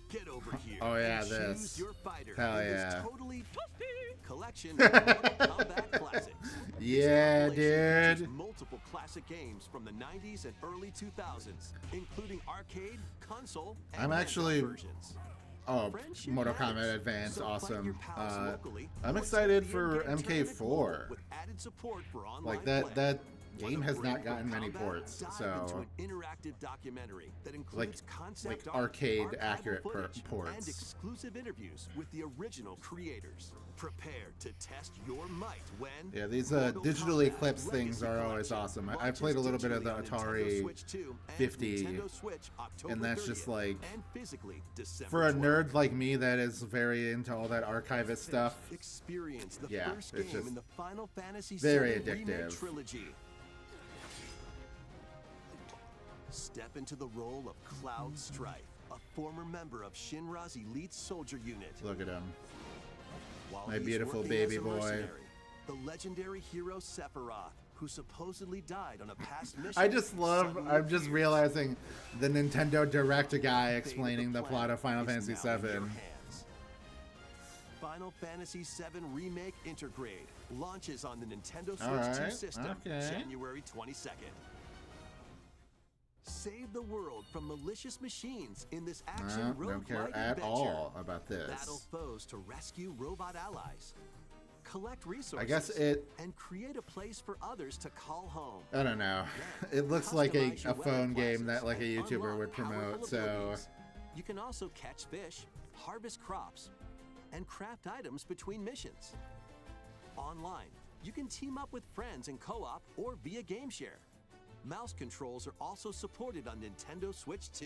Get over here. Oh, yeah, and this. choose your fighter Hell in yeah. this totally collection of Mortal Kombat classics. Yeah, This compilation features dude. multiple classic games from the 90s and early 2000s, including arcade, console, and I'm handheld actually- versions. Oh, Friendship Mortal matters, Kombat Advance, so fight your awesome. pals locally I'm or excited set the for in-game tournament MK4. with added support for online Like that play. that Want game to has break not gotten from many combat? ports, Dive into so an interactive documentary that includes like concept art, arcade archival accurate footage, and ports. exclusive interviews with the original creators. Prepare to test your might when Yeah, these Mortal digitally Kombat eclipsed things Legacy are always Collection awesome. I launches played a little bit of the digitally on Nintendo Atari Switch 2 and 50, Nintendo Switch October and that's just 30th, like and physically December for a 12th. nerd like me that is very into all that archivist stuff. Experience the Yeah, first it's game just in the Final Fantasy very VII Remake addictive. trilogy. Step into the role of Cloud Strife, a former member of Shinra's elite soldier unit. Look at him. While My he's beautiful working baby as a boy. mercenary, the legendary hero Sephiroth, who supposedly died on a past mission. I just love. suddenly I'm just appears. realizing the Nintendo Direct guy Fate of explaining the plot of Final planet Fantasy is now in your VII. hands. Final Fantasy VII Remake Intergrade launches on the Nintendo Switch 2 Alright, system okay. January 22nd. Save the world from malicious machines in this action No, don't care roguelike at adventure. all about Battle this. foes to rescue robot allies. Collect resources. I guess it. and create a place for others to call home. I don't know. Then, It looks like customize a your weapon phone game classes that like a and YouTuber unlock would promote. powerful So abilities. You can also catch fish, harvest crops, and craft items between missions. Online, you can team up with friends in co-op or via game share. Mouse controls are also supported on Nintendo Switch 2.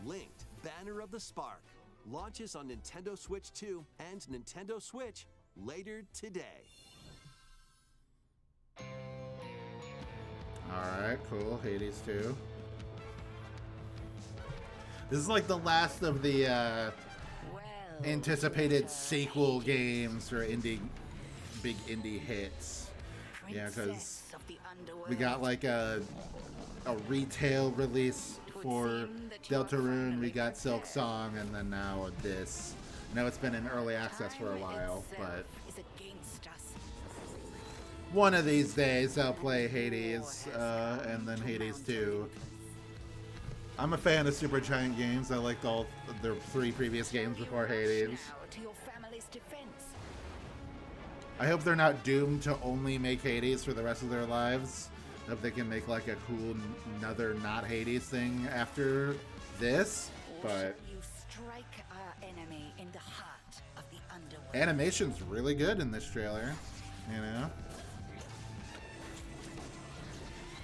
Linked Banner of the Spark launches on Nintendo Switch 2 and Nintendo Switch later today. alright, cool. Hades 2. This is like the last of the anticipated sequel games for big indie hits. Yeah, because we got like a retail release for Deltarune, we got Silk Song, and then now this. I know it's been in early access for a while, but one of these days I'll play Hades, and then Hades 2. I'm a fan of Supergiant Games. I liked all their 3 previous games before Hades. I hope they're not doomed to only make Hades for the rest of their lives. I hope they can make like a cool another not Hades thing after this. But you strike our enemy in the heart of the underworld. animation's really good in this trailer, you know?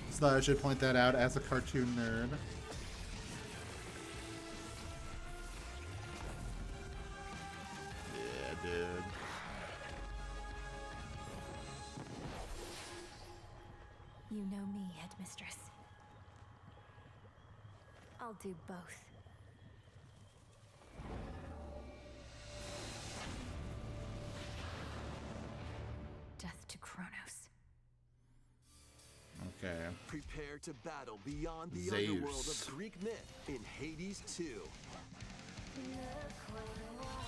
Just thought I should point that out as a cartoon nerd. Yeah, dude. You know me, Headmistress. I'll do both. Death to Kronos. Okay. Prepare to battle beyond the Zeus. underworld of Greek myth in Hades 2.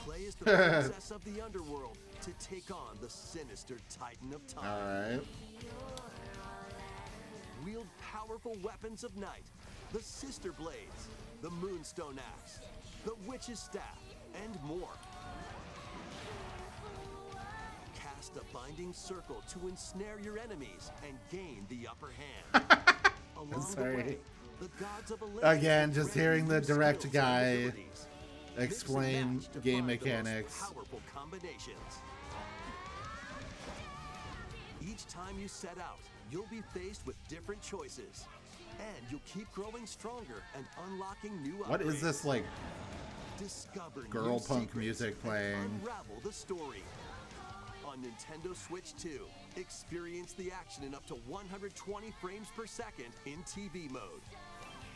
Play as the princess of the underworld to take on the sinister Titan of Time. Alright. Wield powerful weapons of night, the Sister Blades, the Moonstone Axe, the Witch's Staff, and more. Cast Cast a binding circle to ensnare your enemies and gain the upper hand. Along Sorry. the way, the gods of Olympus Again, will just grant hearing you the new direct skills guy and abilities. Mix and explain match to game find the most mechanics. Powerful combinations. Each time you set out, you'll be faced with different choices. And you'll keep growing stronger and unlocking new upgrades. What is this, like, Discover girl new punk secrets music and playing? Unravel the story. On Nintendo Switch 2, experience the action in up to 120 frames per second in TV mode.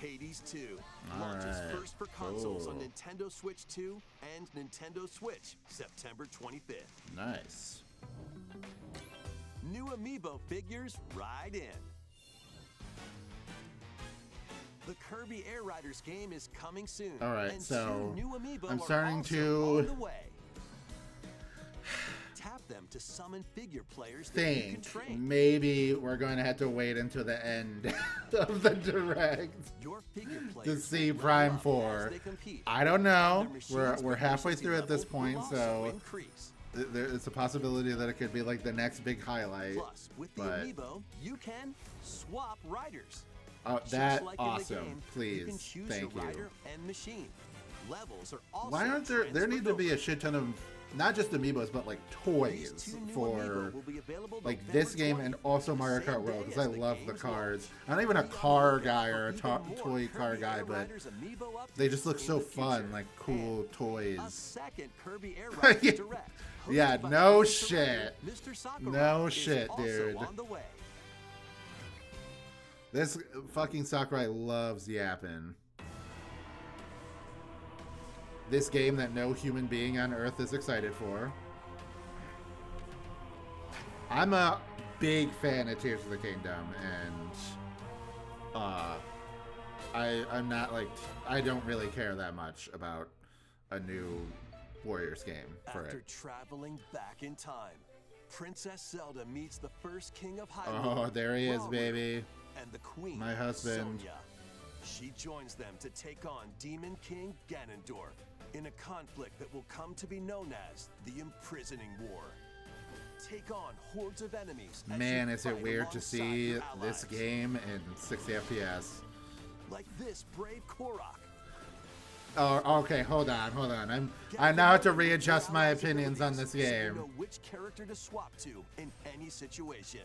Hades 2 launches Alright, first for consoles on cool. Nintendo Switch 2 and Nintendo Switch September 25th. Nice. New amiibo figures ride in. The Kirby Air Riders game is coming soon. All right, and so 2 new amiibo I'm are starting also to on the way. Tap them to summon figure players that you can Think train. maybe we're going to have to wait until the end of the direct Your figure to players see will Prime level up 4. as they compete. I don't know. And their We're machines' halfway proficiency through at this level will point, also so increase. it's a possibility that it could be like the next big highlight. Plus, with the but amiibo, you can swap riders. oh, Just that like in the awesome! game, Please, you can choose thank your you. rider and machine. Levels are also Why aren't there? There need to be a shit ton of not just amiibos, but like These toys 2 new for amiibo will be available like November this game 20th, and also Mario same Kart World day because as I the love the game's cards. launch. I'm not even a Be on car the lookout guy for or a even more toy car Kirby guy, Air but Riders amiibo they just look updates so in the fun, future. like cool And toys. a second Kirby Air Riders Yeah. Direct. Yeah, hosted by no Mr. shit. Mr. Sakura No is shit, also dude. on the way. This fucking Sakurai loves yapping. This game that no human being on Earth is excited for. I'm a big fan of Tears of the Kingdom, and I'm not like I don't really care that much about a new Warriors game for After it. traveling back in time, Princess Zelda meets the first king of Hyrule. Oh, there he is, Rauru, baby. And the queen, My husband. Sonia. She joins them to take on Demon King Ganondorf in a conflict that will come to be known as the Imprisoning War. Take on hordes of enemies. as Man, you is it fight weird to alongside see your this allies. game in 60 FPS. Like this brave Korok. Oh, okay, hold on. I now have to readjust my opinions on this So you game. know which character to swap to in any situation.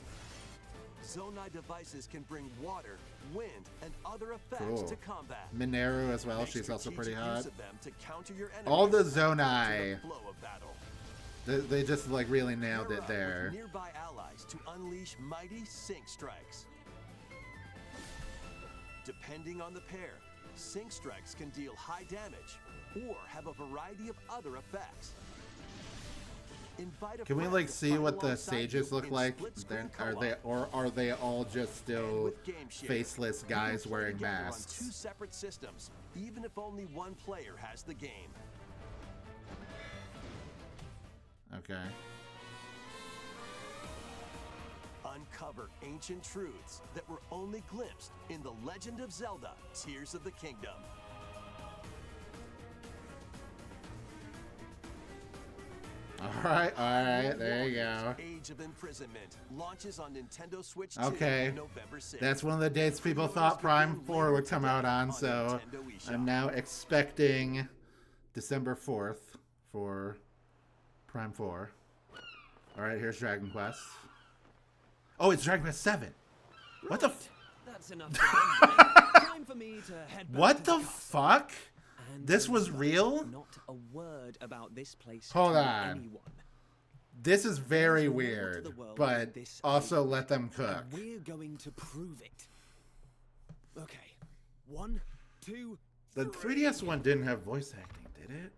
Zonai devices can bring water, wind, and other effects Cool. to combat. Mineru as well, Make she's also pretty strategic hot. use of them to counter your All the enemies and Zonai. adapt to the flow of battle. They just like really nailed Pair it up there. with nearby allies to unleash mighty sync strikes. Depending on the pair, sync strikes can deal high damage or have a variety of other effects. Invite a Can we friend like to see fight what the alongside stages you look in like? split-screen Are they all just And still with Game Share, faceless you can guys play wearing together on masks? 2 separate systems, even if only one player has the game. Okay. Uncover ancient truths that were only glimpsed in The Legend of Zelda: Tears of the Kingdom. All right, there you go. Age of Imprisonment launches on Nintendo Switch 2 Okay. November 6th. That's one of the dates people thought Prime 4 would come out on, so I'm now expecting December 4th for Prime 4. All right, here's Dragon Quest. Oh, it's Dragon Quest 7. What the That's enough for them, mate. Time for me to head back What to the castle. fuck? And This was remember, real? Not a word about this place Hold to on. anyone. This is very There's more to weird, the world but than this also island, let them cook. and we're going to prove it. Okay. 1, 2, The 3DS one didn't have voice acting, did it?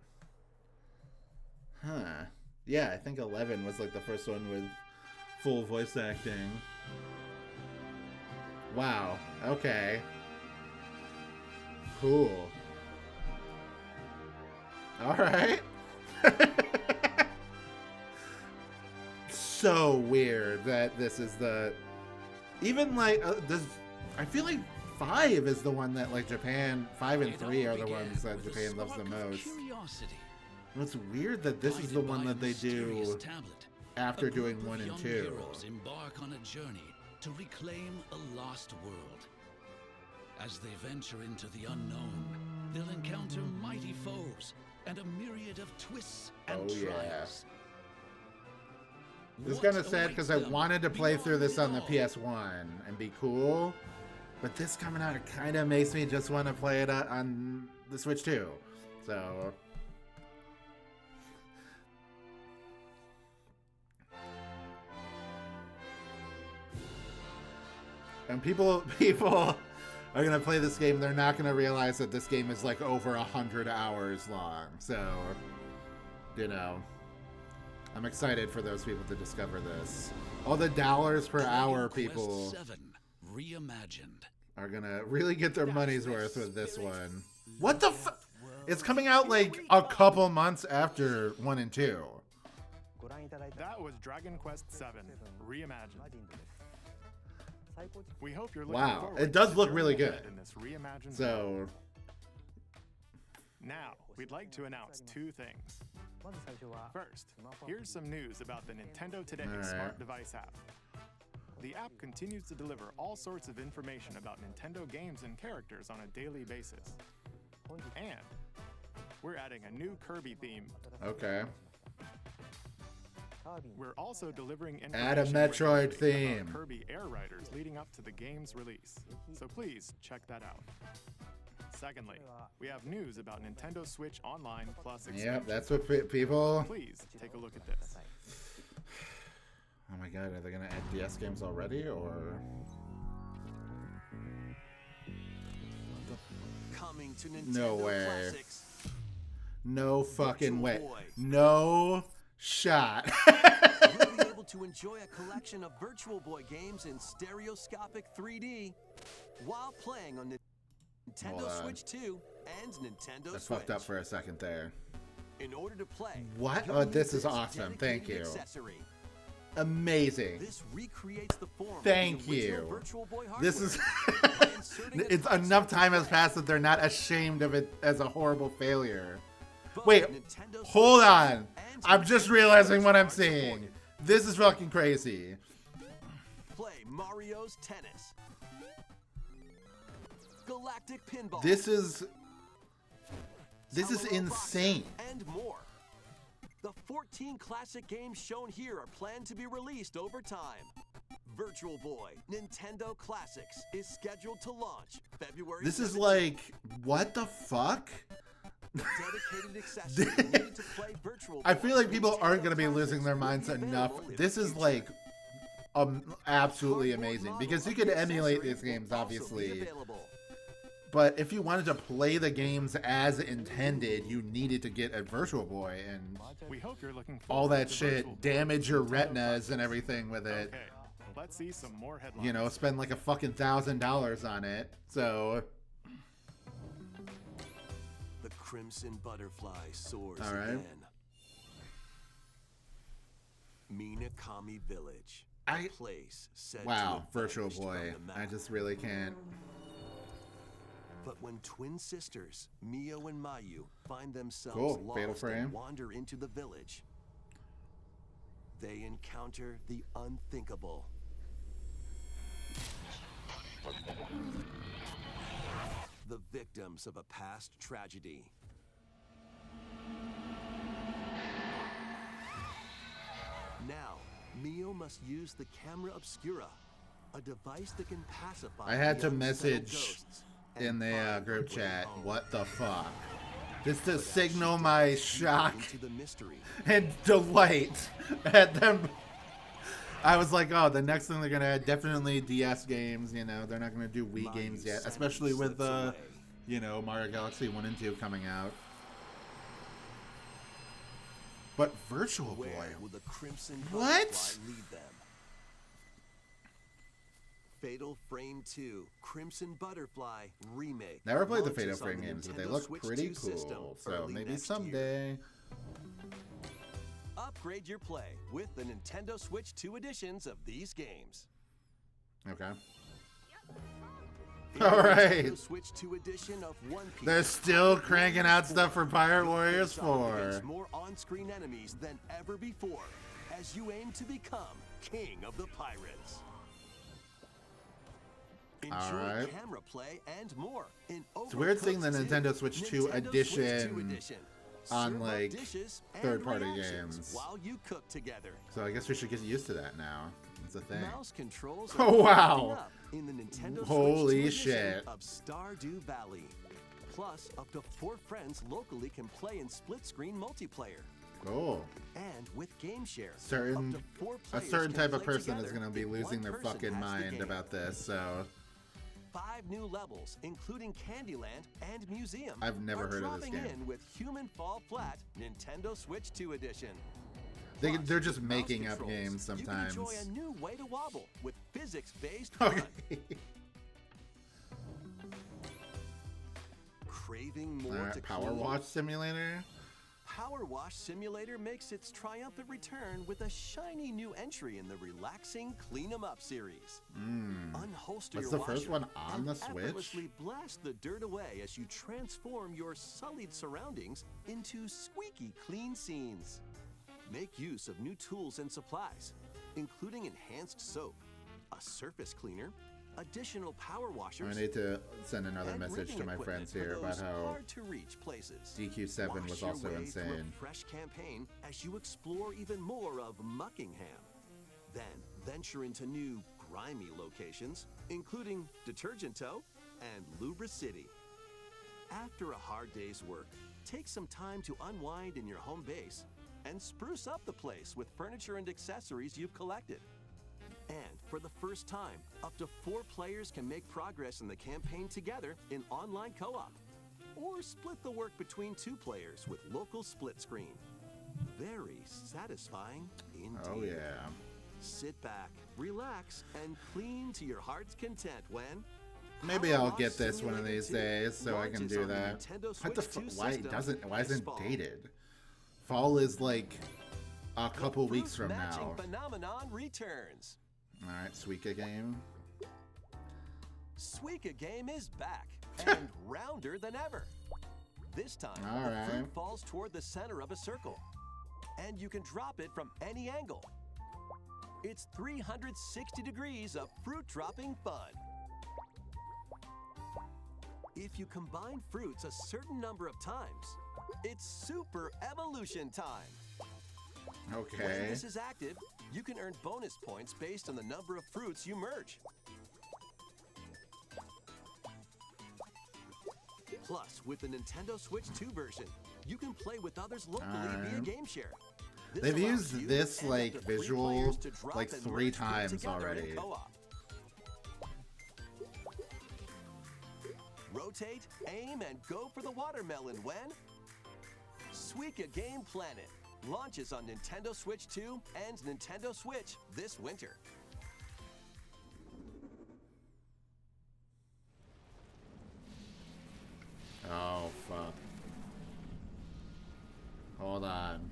Huh. Yeah, I think 11 was like the first one with full voice acting. Wow. Okay. Cool. All right. So weird that this is the even like this. I feel like 5 is the one that like Japan 5 and 3 are the ones that Japan loves the most. Curiosity. It's weird that this is the one that they do after A group doing of 1 and young 2. heroes embark on a journey to reclaim a lost world. As they venture into the unknown, they'll encounter mighty foes and a myriad of twists and Oh, yeah. trials. This is What kind of sad because I awaits them wanted to play through this on beyond the it all? PS1 and be cool, but this coming out, it kind of makes me just want to play it on the Switch too. So, and people are gonna play this game. They're not gonna realize that this game is like over 100 hours long. So, you know. I'm excited for those people to discover this. All the dollars per hour Quest people 7 reimagined. are gonna really get their money's worth with this one. What the f? It's coming out like a couple months after 1 and 2. That was Dragon Quest 7 Reimagined. We hope you're looking Wow, forward it does to look the really journey good. ahead in this reimagined world. So, Now, we'd like to announce 2 things. First, here's some news about the Nintendo Today Alright. smart device app. The app continues to deliver all sorts of information about Nintendo games and characters on a daily basis. And we're adding a new Kirby theme. okay. We're also delivering Add a information Metroid regularly theme. about Kirby Air Riders leading up to the game's release. So please check that out. Secondly, we have news about Nintendo Switch Online Plus expansion. Yep, that's what people. Please take a look at this. Oh my god, are they gonna add DS games already, or? Coming to Nintendo No way. Classics. No fucking way. Virtual Boy. No shot. You'll be able to enjoy a collection of Virtual Boy games in stereoscopic 3D while playing on Nintendo Hold on. Switch 2 and Nintendo That's Switch. fucked up for a second there. In order to play, What? you'll Oh, need this is this awesome. Thank dedicated you. accessory. Amazing. This recreates the form Thank of the original you. Virtual Boy hardware. This is. by inserting a It's touch enough time has sensor. passed that they're not ashamed of it as a horrible failure. Both Wait, Nintendo hold Switch on. and I'm just Nintendo realizing Switch what I'm are seeing. supported. This is fucking crazy. Play Mario's Tennis, Galactic Pinball. This is Hello insane. Boxer, and more. The 14 classic games shown here are planned to be released over time. Virtual Boy Nintendo Classics is scheduled to launch February. This is 17th. like, what the fuck? Dedicated accessory needed to play Virtual I Boy feel like people Nintendo aren't going to be Classics losing their will minds be enough. available in This the is future. like absolutely Cardboard amazing model because you of could the emulate accessory these games, will also be obviously. available. But if you wanted to play the games as intended, you needed to get a Virtual Boy and We hope you're looking forward all that to shit, Virtual Boy damage your Nintendo retinas Classics. and everything with it. Okay, let's see some more headlines. You know, spend like a fucking $1,000 on it. So, The Crimson Butterfly soars All right. again. Minakami Village. I- Place said to wow, have Virtual vanished Boy. from the I map. just really can't. But when twin sisters, Mio and Mayu, find themselves Cool. lost Fatal Frame. and wander into the village, they encounter the unthinkable. The victims of a past tragedy. Now, Mio must use the camera obscura, a device that can pacify I had the to unsettled message ghosts in and the find group their way chat, home. what the fuck? Just to But as signal she my dives shock into the mystery, and delight at them. I was like, oh, the next thing they're gonna add, definitely DS games. You know, they're not gonna do Wii Mayu games yet, Samus especially with slips away. you know, Mario Galaxy 1 and 2 coming out. But Virtual Boy, Where will the Crimson What? Butterfly lead them? Fatal Frame 2 Crimson Butterfly Remake. never played the launches Fatal on Frame the games, but they Nintendo look Switch pretty 2 system cool. So early maybe next year. someday. Upgrade your play with the Nintendo Switch 2 editions of these games. Okay. In the All right. Nintendo Switch 2 edition of One Piece. They're still cranking out stuff for Pirate You'll Warriors face off 4. against more on-screen enemies than ever before as you aim to become king of the pirates. Enjoy Alright. camera play and more in It's a weird thing the Overcooked Nintendo Switch 2 Nintendo edition, Switch 2 edition. on, Serve up like, dishes and third-party reactions games. while you cook together. So I guess we should get used to that now. It's a thing. Mouse controls Oh, are wow. popping up in the Nintendo Holy Switch 2 edition shit. of Stardew Valley. Plus, up to 4 friends locally can play in split-screen multiplayer. Cool. And with Game Share, Certain up to 4 a players certain can type of play person is together going to be if losing one their person fucking has the mind game. about this. So 5 new levels, including Candyland and Museum, I've never are heard of this dropping game. in with Human Fall Flat Nintendo Switch 2 edition. they're Plus, just with making mouse up controls, games sometimes. You can enjoy a new way to wobble with physics-based fun. Okay. Craving more Alright, to Power clean? Wash Simulator. Power Wash Simulator makes its triumphant return with a shiny new entry in the relaxing Clean 'em Up series. Unholster That's your the first washer one on and the Switch? effortlessly blast the dirt away as you transform your sullied surroundings into squeaky clean scenes. Make use of new tools and supplies, including enhanced soap, a surface cleaner, additional power washers, I need to send another and message rigging to my equipment friends for here about those how hard-to-reach places. DQ7 Wash was your also way through insane. a fresh campaign as you explore even more of Muckingham. Then venture into new grimy locations, including Detergent Toe and Lubra City. After a hard day's work, take some time to unwind in your home base and spruce up the place with furniture and accessories you've collected. And for the first time, up to 4 players can make progress in the campaign together in online co-op. Or split the work between 2 players with local split screen. Very satisfying indeed. Oh yeah. Sit back, relax, and clean to your heart's content when Maybe Power I'll Wash get this one of Simulator these 2 days so I can launches do on the that. Nintendo What the Switch 2 why system why this isn't fall. dated? Fall is like a couple The weeks fruit from matching now. phenomenon returns. Alright, Suika game. Suika game is back and rounder than ever. This time, All the right. fruit falls toward the center of a circle, and you can drop it from any angle. It's 360 degrees of fruit dropping fun. If you combine fruits a certain number of times, it's super evolution time. When Okay. this is active, you can earn bonus points based on the number of fruits you merge. Plus, with the Nintendo Switch 2 version, you can play with others locally via Alright. Game Share. This They've allows used you this, and up like, to 3 visual, players to drop like, and 3 merge fruit times together in already. co-op. Rotate, aim, and go for the watermelon when Suika Game Planet launches on Nintendo Switch 2 and Nintendo Switch this winter. Oh fuck. Hold on.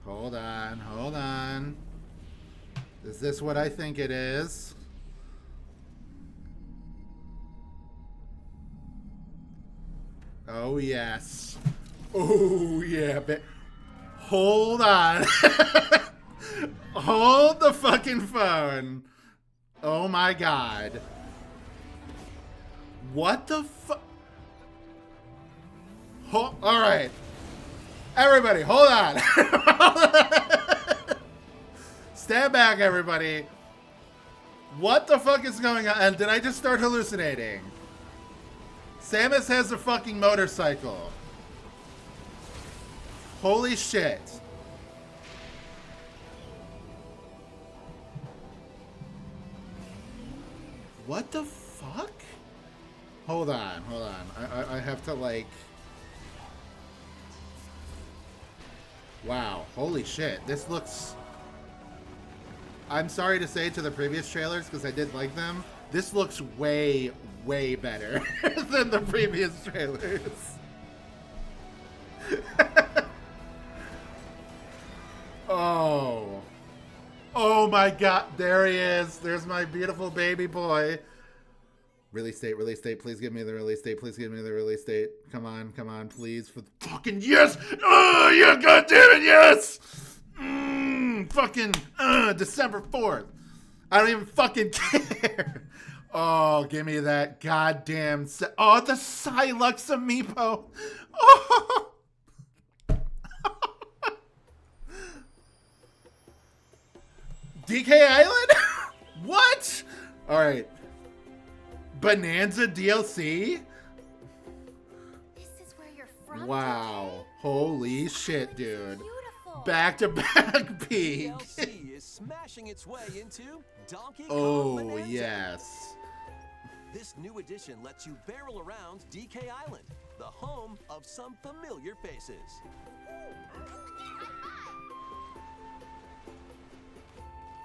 Hold on, hold on. Is this what I think it is? Oh yes. Oh yeah, hold on. Hold the fucking phone. Oh my god. What the fuck? All right. Everybody, hold on. Stand back, everybody. What the fuck is going on? And did I just start hallucinating? Samus has a fucking motorcycle. Holy shit. What the fuck? Hold on, hold on. I have to, like... Wow, holy shit. This looks... I'm sorry to say to the previous trailers, because I did like them. This looks way, way better than the previous trailers. Oh. Oh my god, there he is. There's my beautiful baby boy. Release date, please give me the release date, please give me the release date. Come on, please, for the fucking yes! Oh, yeah, goddamn it, yes! fucking December 4th. I don't even fucking care. Oh, give me that goddamn... Oh, the Silux amiibo. Oh. DK Island? What? All right. Bonanza DLC? This is where you're from. Wow. Holy shit, dude. Beautiful. Back-to-back peak. DLC is smashing its way into Donkey Kong Oh, Bonanza. yes. This new edition lets you barrel around DK Island, the home of some familiar faces.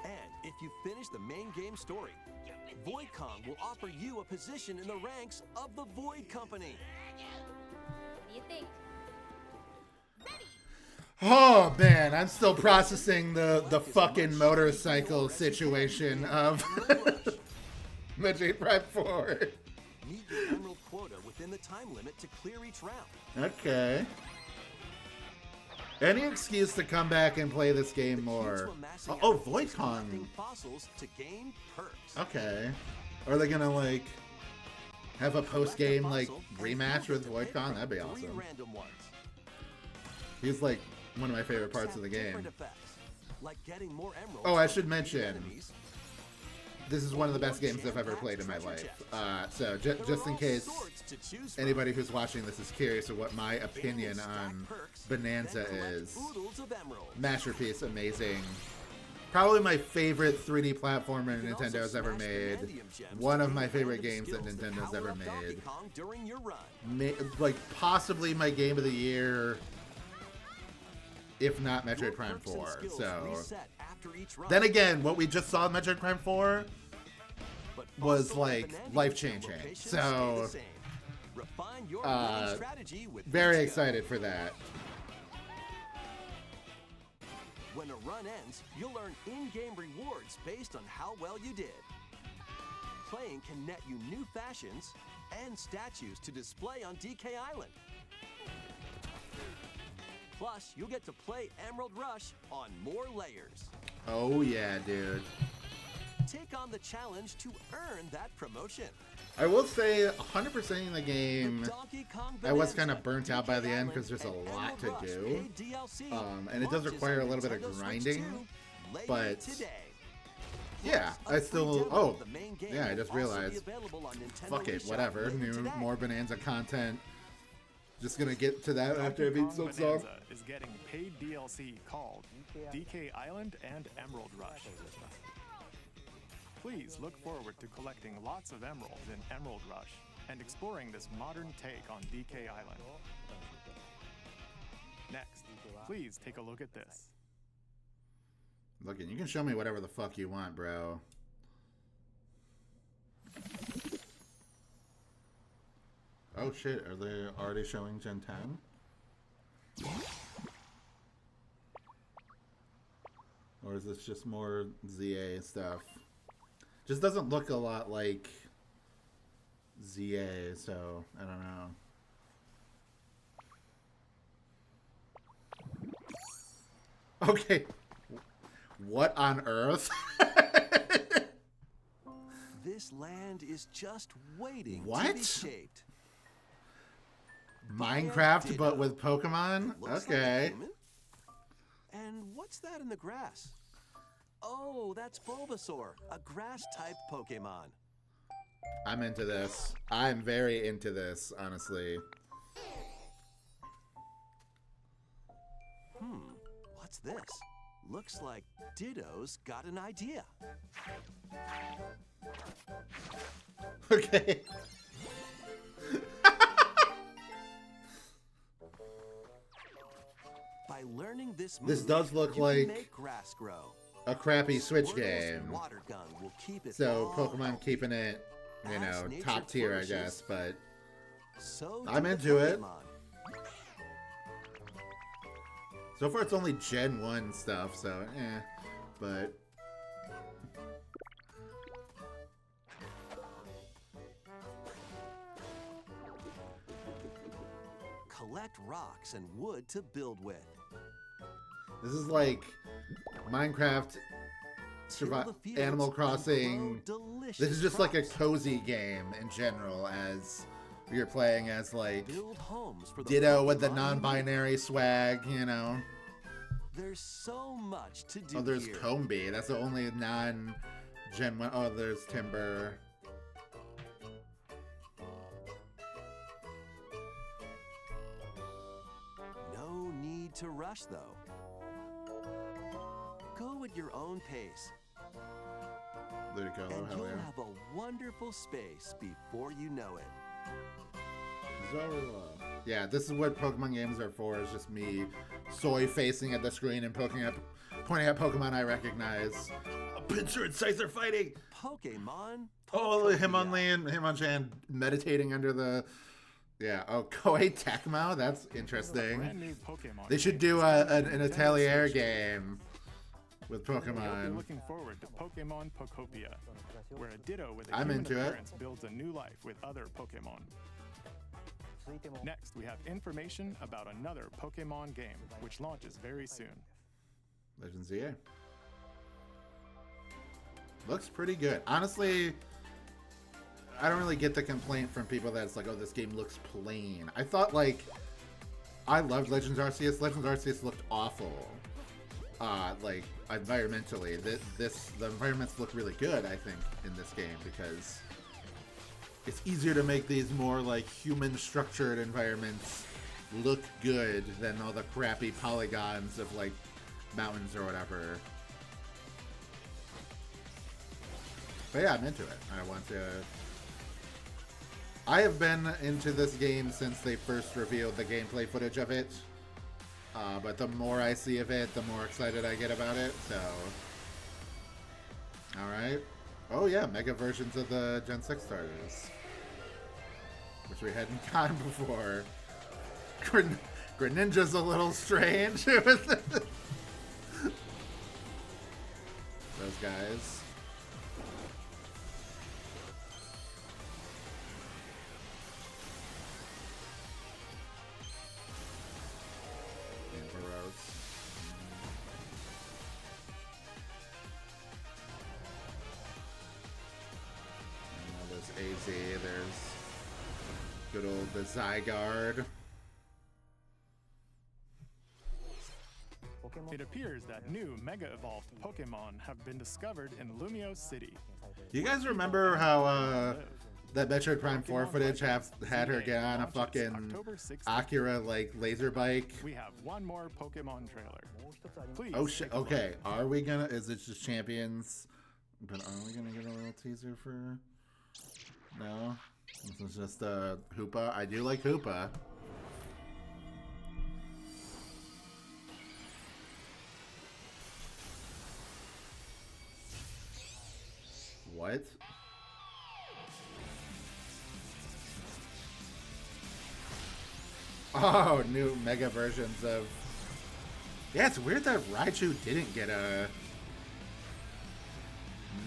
And if you finish the main game story, Void Kong will offer you a position in the ranks of the Void Company. What do you think? Oh, man. I'm still processing the fucking motorcycle situation of Metroid Prime 4. Meet your emerald quota within the time limit to clear each round. Okay. Any excuse to come back and play this game more. Oh, Void Kong. Fossils to gain perks. Okay. Are they gonna, like, have a post-game, like, rematch with Void Kong? That'd be awesome. He's, like, one of my favorite parts of the game. Oh, I should mention, this is one of the best games I've ever played in my life. So, just in case anybody who's watching this is curious of what my opinion on Bonanza is. Masterpiece, amazing. Probably my favorite 3D platformer Nintendo's ever made. One of my favorite games that Nintendo's ever made. Like, possibly my game of the year, if not Metroid Prime 4. So, then again, what we just saw in Metroid Prime 4 was, like, life-changing. So, very excited for that. When a run ends, you'll earn in-game rewards based on how well you did. Playing can net you new fashions and statues to display on DK Island. Plus, you'll get to play Emerald Rush on more layers. Oh yeah, dude. Take on the challenge to earn that promotion. I will say, 100% in the game, I was kind of burnt out by the end because there's a lot to do. And it does require a little bit of grinding, but yeah, I still, oh, yeah, I just realized, fuck it, whatever, more Bonanza content. Just gonna get to that after I beat Silk Song. Is getting paid DLC called DK Island and Emerald Rush. Please look forward to collecting lots of emeralds in Emerald Rush and exploring this modern take on DK Island. Next, please take a look at this. Look, you can show me whatever the fuck you want, bro. Oh shit, are they already showing Gen 10? Or is this just more ZA stuff? Just doesn't look a lot like ZA, so I don't know. Okay. What on earth? This land is just waiting to What? be shaped. Minecraft, but with Pokemon? Okay. And what's that in the grass? Oh, that's Bulbasaur, a grass-type Pokemon. I'm into this. I'm very into this, honestly. What's this? Looks like Ditto's got an idea. Okay. By learning this This does look you like can make grass grow. a crappy Switch Squirtle's game. water gun will keep it So all Pokemon healthy. keeping it, you know, As nature top tier, I flourishes, guess, but So I'm do the into it. Pokemon. so far it's only Gen 1 stuff, so but Collect rocks and wood to build with. This is like Minecraft, Animal Crossing. This is just like a cozy game in general, as you're playing as like Ditto with the non-binary swag, you know. There's so much to do. Oh, there's here. Combi. That's the only non-Gen 1. Oh, there's Timber. No need to rush, though. Go at your own pace. There you go. And Hell you'll yeah. have a wonderful space before you know it. Zorla. Yeah, this is what Pokemon games are for. It's just me soy facing at the screen and pointing at Pokemon I recognize. Pinsir and Scythe are fighting. Pokemon. Oh, Hitmonchan meditating under the. Yeah. Oh, Koei Tecmo. That's interesting. Brand new Pokemon They should do an Atelier game with Pokemon. You're looking forward to Pokemon Pokopia, where a Ditto with a I'm human into it. appearance builds a new life with other Pokemon. Next, we have information about another Pokemon game, which launches very soon. Legends EA. Looks pretty good. Honestly, I don't really get the complaint from people that it's like, oh, this game looks plain. I thought, like, I loved Legends Arceus. Legends Arceus looked awful. Like, environmentally. The environments look really good, I think, in this game, because it's easier to make these more, like, human-structured environments look good than all the crappy polygons of, like, mountains or whatever. But yeah, I'm into it. I have been into this game since they first revealed the gameplay footage of it. But the more I see of it, the more excited I get about it, so. Alright. Oh yeah, mega versions of the Gen 6 starters. Which we hadn't gotten before. Greninja's a little strange with those guys. AZ, there's good old the Zygarde. It appears that new Mega Evolved Pokemon have been discovered in Lumio City. You guys remember how that Metroid Prime 4 footage had her get on a fucking Akira like laser bike? We have one more Pokemon trailer. Please. Oh shit. Okay, are we gonna? Is it just Champions? But are we gonna get a little teaser for? No, this is just Hoopa. I do like Hoopa. What? Oh, new mega versions of. Yeah, it's weird that Raichu didn't get a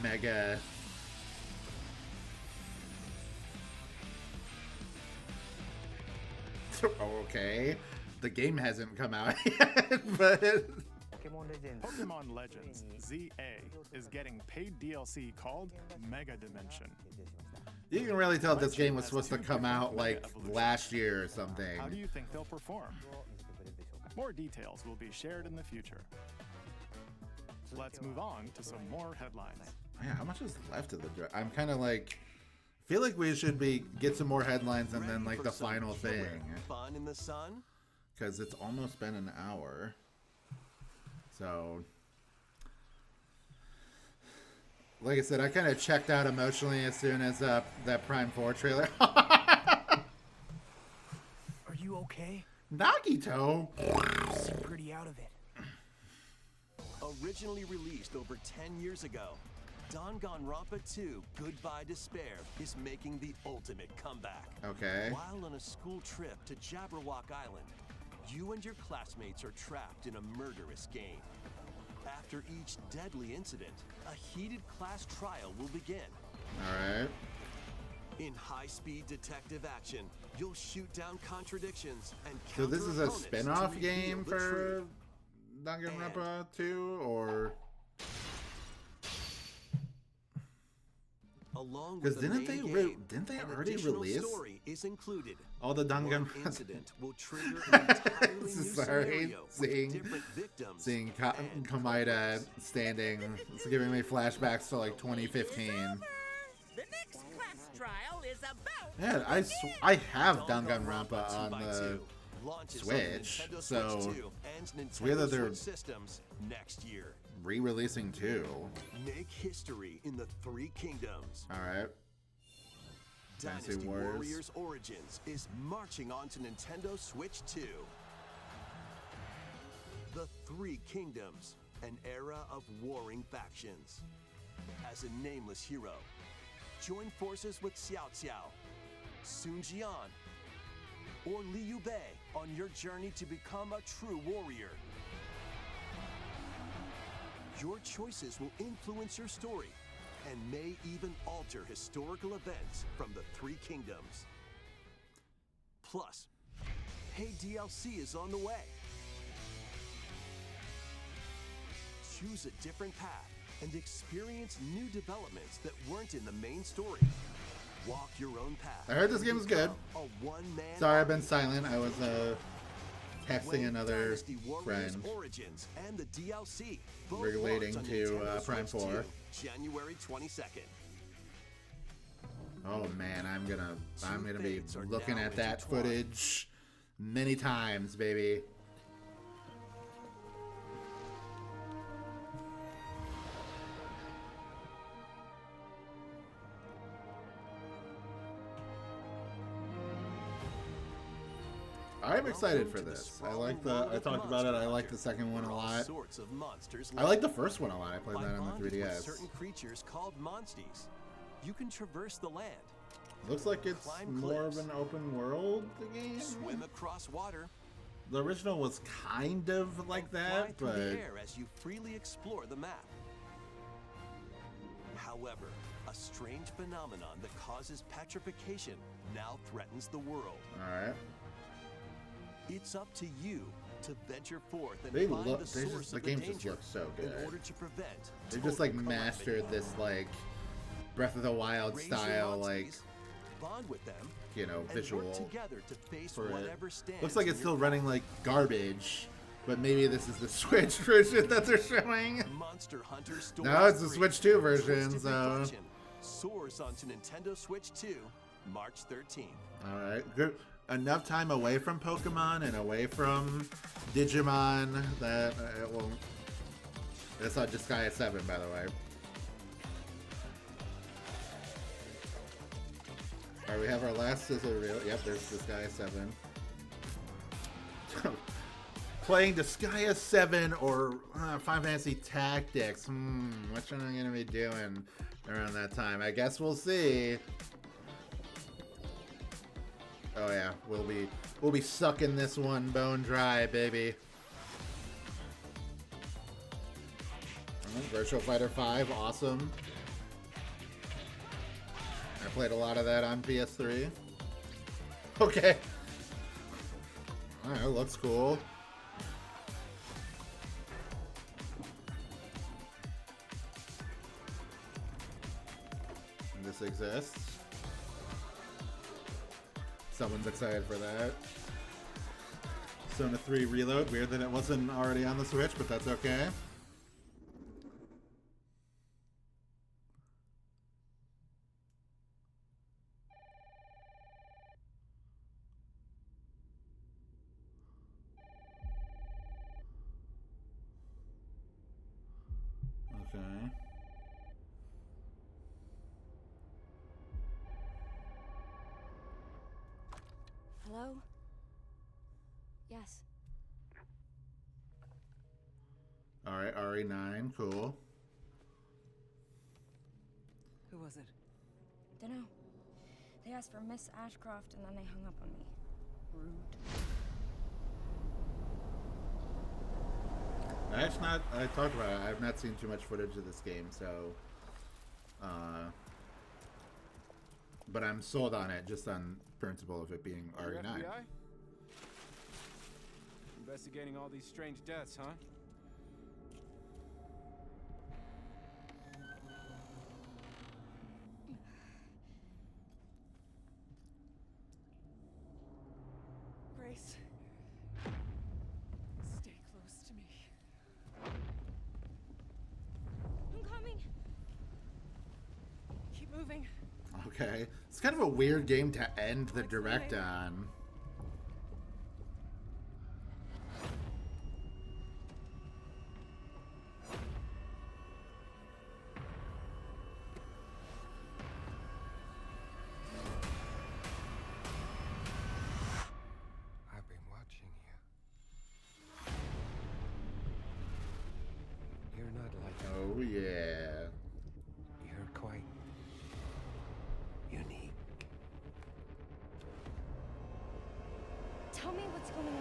mega. Okay, the game hasn't come out yet, but Pokemon Legends ZA is getting paid DLC called Mega Dimension. you can really tell this game was supposed to come out like last year or something. How do you think they'll perform? More details will be shared in the future. Let's move on to some more headlines. Yeah, how much is left of the draft? I'm kind of like, feel like we should get some more headlines and then like the final thing. Fun in the sun? Because it's almost been an hour. So, like I said, I kind of checked out emotionally as soon as that Prime 4 trailer. Are you okay? Nagito! You seem pretty out of it. Originally released over 10 years ago, Danganronpa 2 Goodbye Despair is making the ultimate comeback. Okay. While on a school trip to Jabberwock Island, you and your classmates are trapped in a murderous game. After each deadly incident, a heated class trial will begin. Alright. In high-speed detective action, you'll shoot down contradictions and So counter this is a opponents to spin-off reveal game the for truth. Danganronpa 2 or Along because with the didn't main they game, didn't they an already additional release story is included. all the One Danganronpa? incident will trigger an entirely new Sorry, scenario with seeing different victims. seeing and Komaida standing, it's giving me flashbacks to like 2015. The next class trial is about. Yeah, I have Danganronpa Danganronpa on 2x2 the launches on Switch, Nintendo so Switch 2 and it's weird Nintendo that they're Switch systems next year. re-releasing 2. Make history in the Three Kingdoms. All right. Dynasty Dynasty Warriors. Warriors Origins is marching on to Nintendo Switch 2. The Three Kingdoms, an era of warring factions. As a nameless hero, join forces with Xiao Xiao, Sun Jian, or Liu Bei on your journey to become a true warrior. Your choices will influence your story and may even alter historical events from the Three Kingdoms. Plus, paid DLC is on the way. Choose a different path and experience new developments that weren't in the main story. Walk your own path. I heard this game is good. A one-man Sorry, I've been army. silent. I was texting Play another Dynasty Warriors friend Origins and the DLC, both relating launch on to Nintendo Prime Switch 4. 2, January 22nd. Oh man, I'm gonna be fates are looking now at that intertwined. footage many times, baby. I'm excited for this. I like I talked about it. I like the second one a lot. Sorts of monsters I like the first one a lot. I played By that on the bonding with 3DS. certain creatures called monsties. You can traverse the land, Looks like it's climb more of cliffs, an open world game. swim across water, The original was kind of like fly that, through but the air as you freely explore the map. However, a strange phenomenon that causes petrification now threatens the world. all right. It's up to you to venture forth and They find look. the They source just the of game the just danger looks so good. in order to prevent They just like total mastered calamity. this like Breath of the Wild Raise your style, like monsties, bond with them, you know, and visual work together to face for it. whatever stands Looks like in it's your still path. running like garbage, but maybe this is the Switch version that they're showing. Monster Hunter No, Stories it's the 3, Switch 2 version, Twisted so Reflection soars onto Nintendo Switch 2, March 13th. all right, good. Enough time away from Pokemon and away from Digimon that it won't. It's not Disgaea 7, by the way. All right, we have our last sizzle reel. Yep, there's Disgaea 7. Playing Disgaea 7 or Final Fantasy Tactics. Which one am I going to be doing around that time? I guess we'll see. Oh yeah, we'll be sucking this one bone dry, baby. Virtual Fighter 5, awesome. I played a lot of that on PS3. Okay. Alright, looks cool. This exists. Someone's excited for that. Persona 3 Reload. Weird that it wasn't already on the Switch, but that's okay. Okay. Hello? Yes. Alright, RE9, cool. Who was it? Dunno. They asked for Miss Ashcroft and then they hung up on me. Rude. I talked about it. I've not seen too much footage of this game, so but I'm sold on it just on principle of it being RE9. FBI? Investigating all these strange deaths, huh? Grace. Stay close to me. I'm coming. Keep moving. Okay. It's kind of a weird game to end the direct on. I've been watching you. You're not like... Oh, yeah. You're quite unique. Tell me what's going on.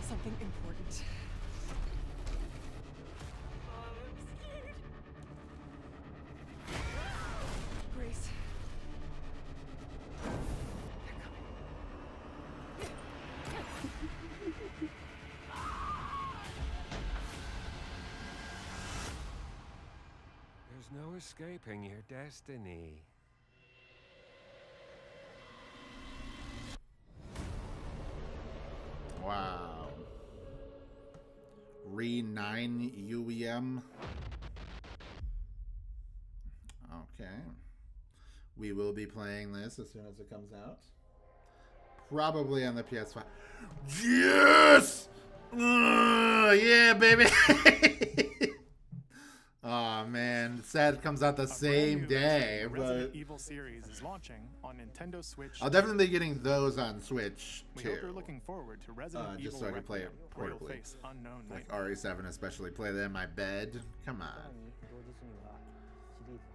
Something important. I'm scared. Grace. There's no escaping your destiny. Wow. Re9 UEM. Okay. We will be playing this as soon as it comes out. Probably on the PS5. Yes! Yeah, baby! Oh man, sad it comes out the same day, The but Resident Evil series is launching on Nintendo Switch. I'll definitely be getting those on Switch We too. hope you're looking forward to Resident Evil Just so I can play it Requiem, where you'll portably. face unknown Like nightmares. RE7 especially, play that in my bed. Come on.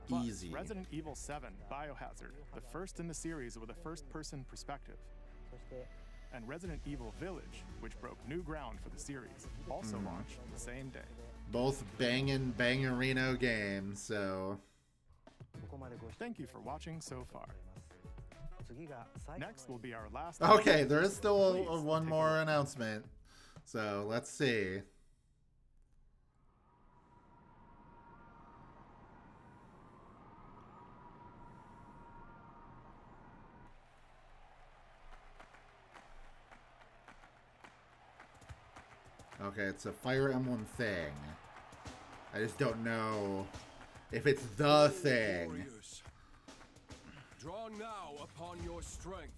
Plus, Easy. Resident Evil 7 Biohazard, the first in the series with a first-person perspective. And Resident Evil Village, which broke new ground for the series, also launched the same day. Both bangin' bangerino games, so Thank you for watching so far. Next will be our last. okay, there is still Please one take a more look. announcement. So let's see. Okay, it's a Fire Emblem thing. I just don't know if it's the thing. Warriors, draw now upon your strength.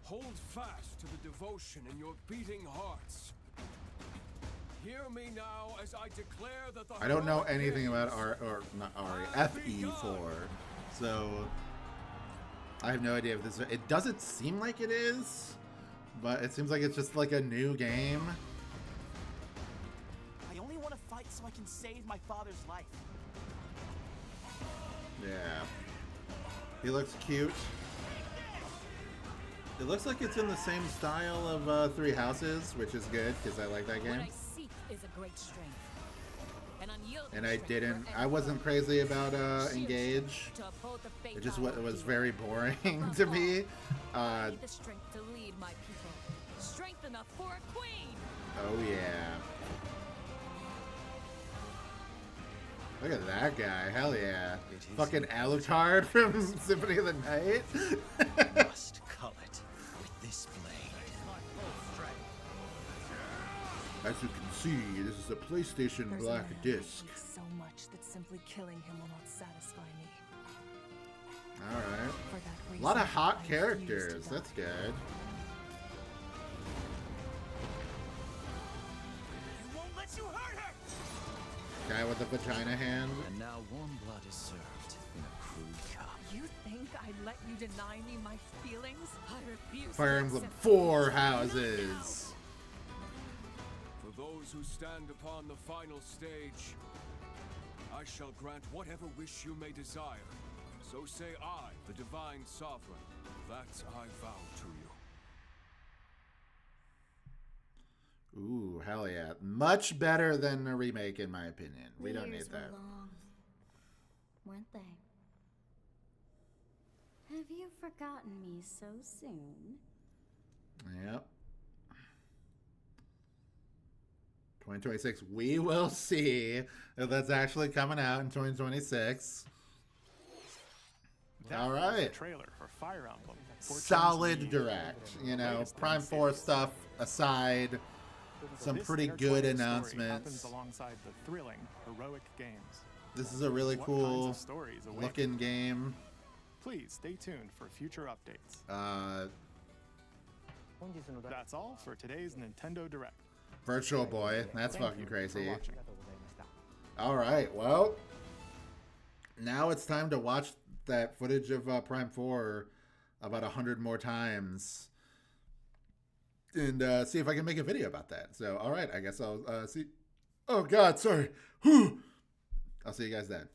Hold fast to the devotion in your beating hearts. Hear me now as I declare that the I don't know heroic anything about games FE4, so I have no idea if this. It doesn't seem like it is, but it seems like it's just like a new game. I only want to fight so I can save my father's life. Yeah, he looks cute. It looks like it's in the same style of Three Houses, which is good because I like that game. What I seek is a great strength. An unyielding And I strength didn't. for I wasn't crazy about Engage. to uphold the faith It just I was hold very boring to me. dear. I need the strength to lead my people. Strength enough for a queen. Oh yeah. Look at that guy. Hell yeah. Fucking Alucard from Symphony of the Night. Must cull it with this blade. As you can see, this is a PlayStation There's Black a man Disc. I hate so much that simply killing him will not satisfy me. Alright. For that A lot of reason, hot I refuse to characters. die. That's good. I won't let you hurt her! Guy with the vagina hand. And now warm blood is served in a crude cup. You think I'd let you deny me my feelings? I refuse. Fire to Emblem accept 4 this. houses. For those who stand upon the final stage, I shall grant whatever wish you may desire. So say I, the Divine Sovereign, that I vow to you. Ooh, hell yeah. Much better than a remake, in my opinion. We don't need Years that. were long, weren't they? Have you forgotten me so soon? Yep. 2026. We will see if that's actually coming out in 2026. All was right. the trailer for Fire Emblem. Solid direct. You know, Prime 4 stuff aside, some This pretty intertwining good story announcements. happens alongside the thrilling, heroic games. This is a really What kinds cool of stories await? looking game. Please stay tuned for future updates. That's all for today's Nintendo Direct. Virtual Boy. That's Thank fucking you for crazy. watching. All right. Well, now it's time to watch that footage of Prime 4 about 100 more times and see if I can make a video about that. So, all right. I guess I'll see. Oh, God. Sorry. Whew. I'll see you guys then.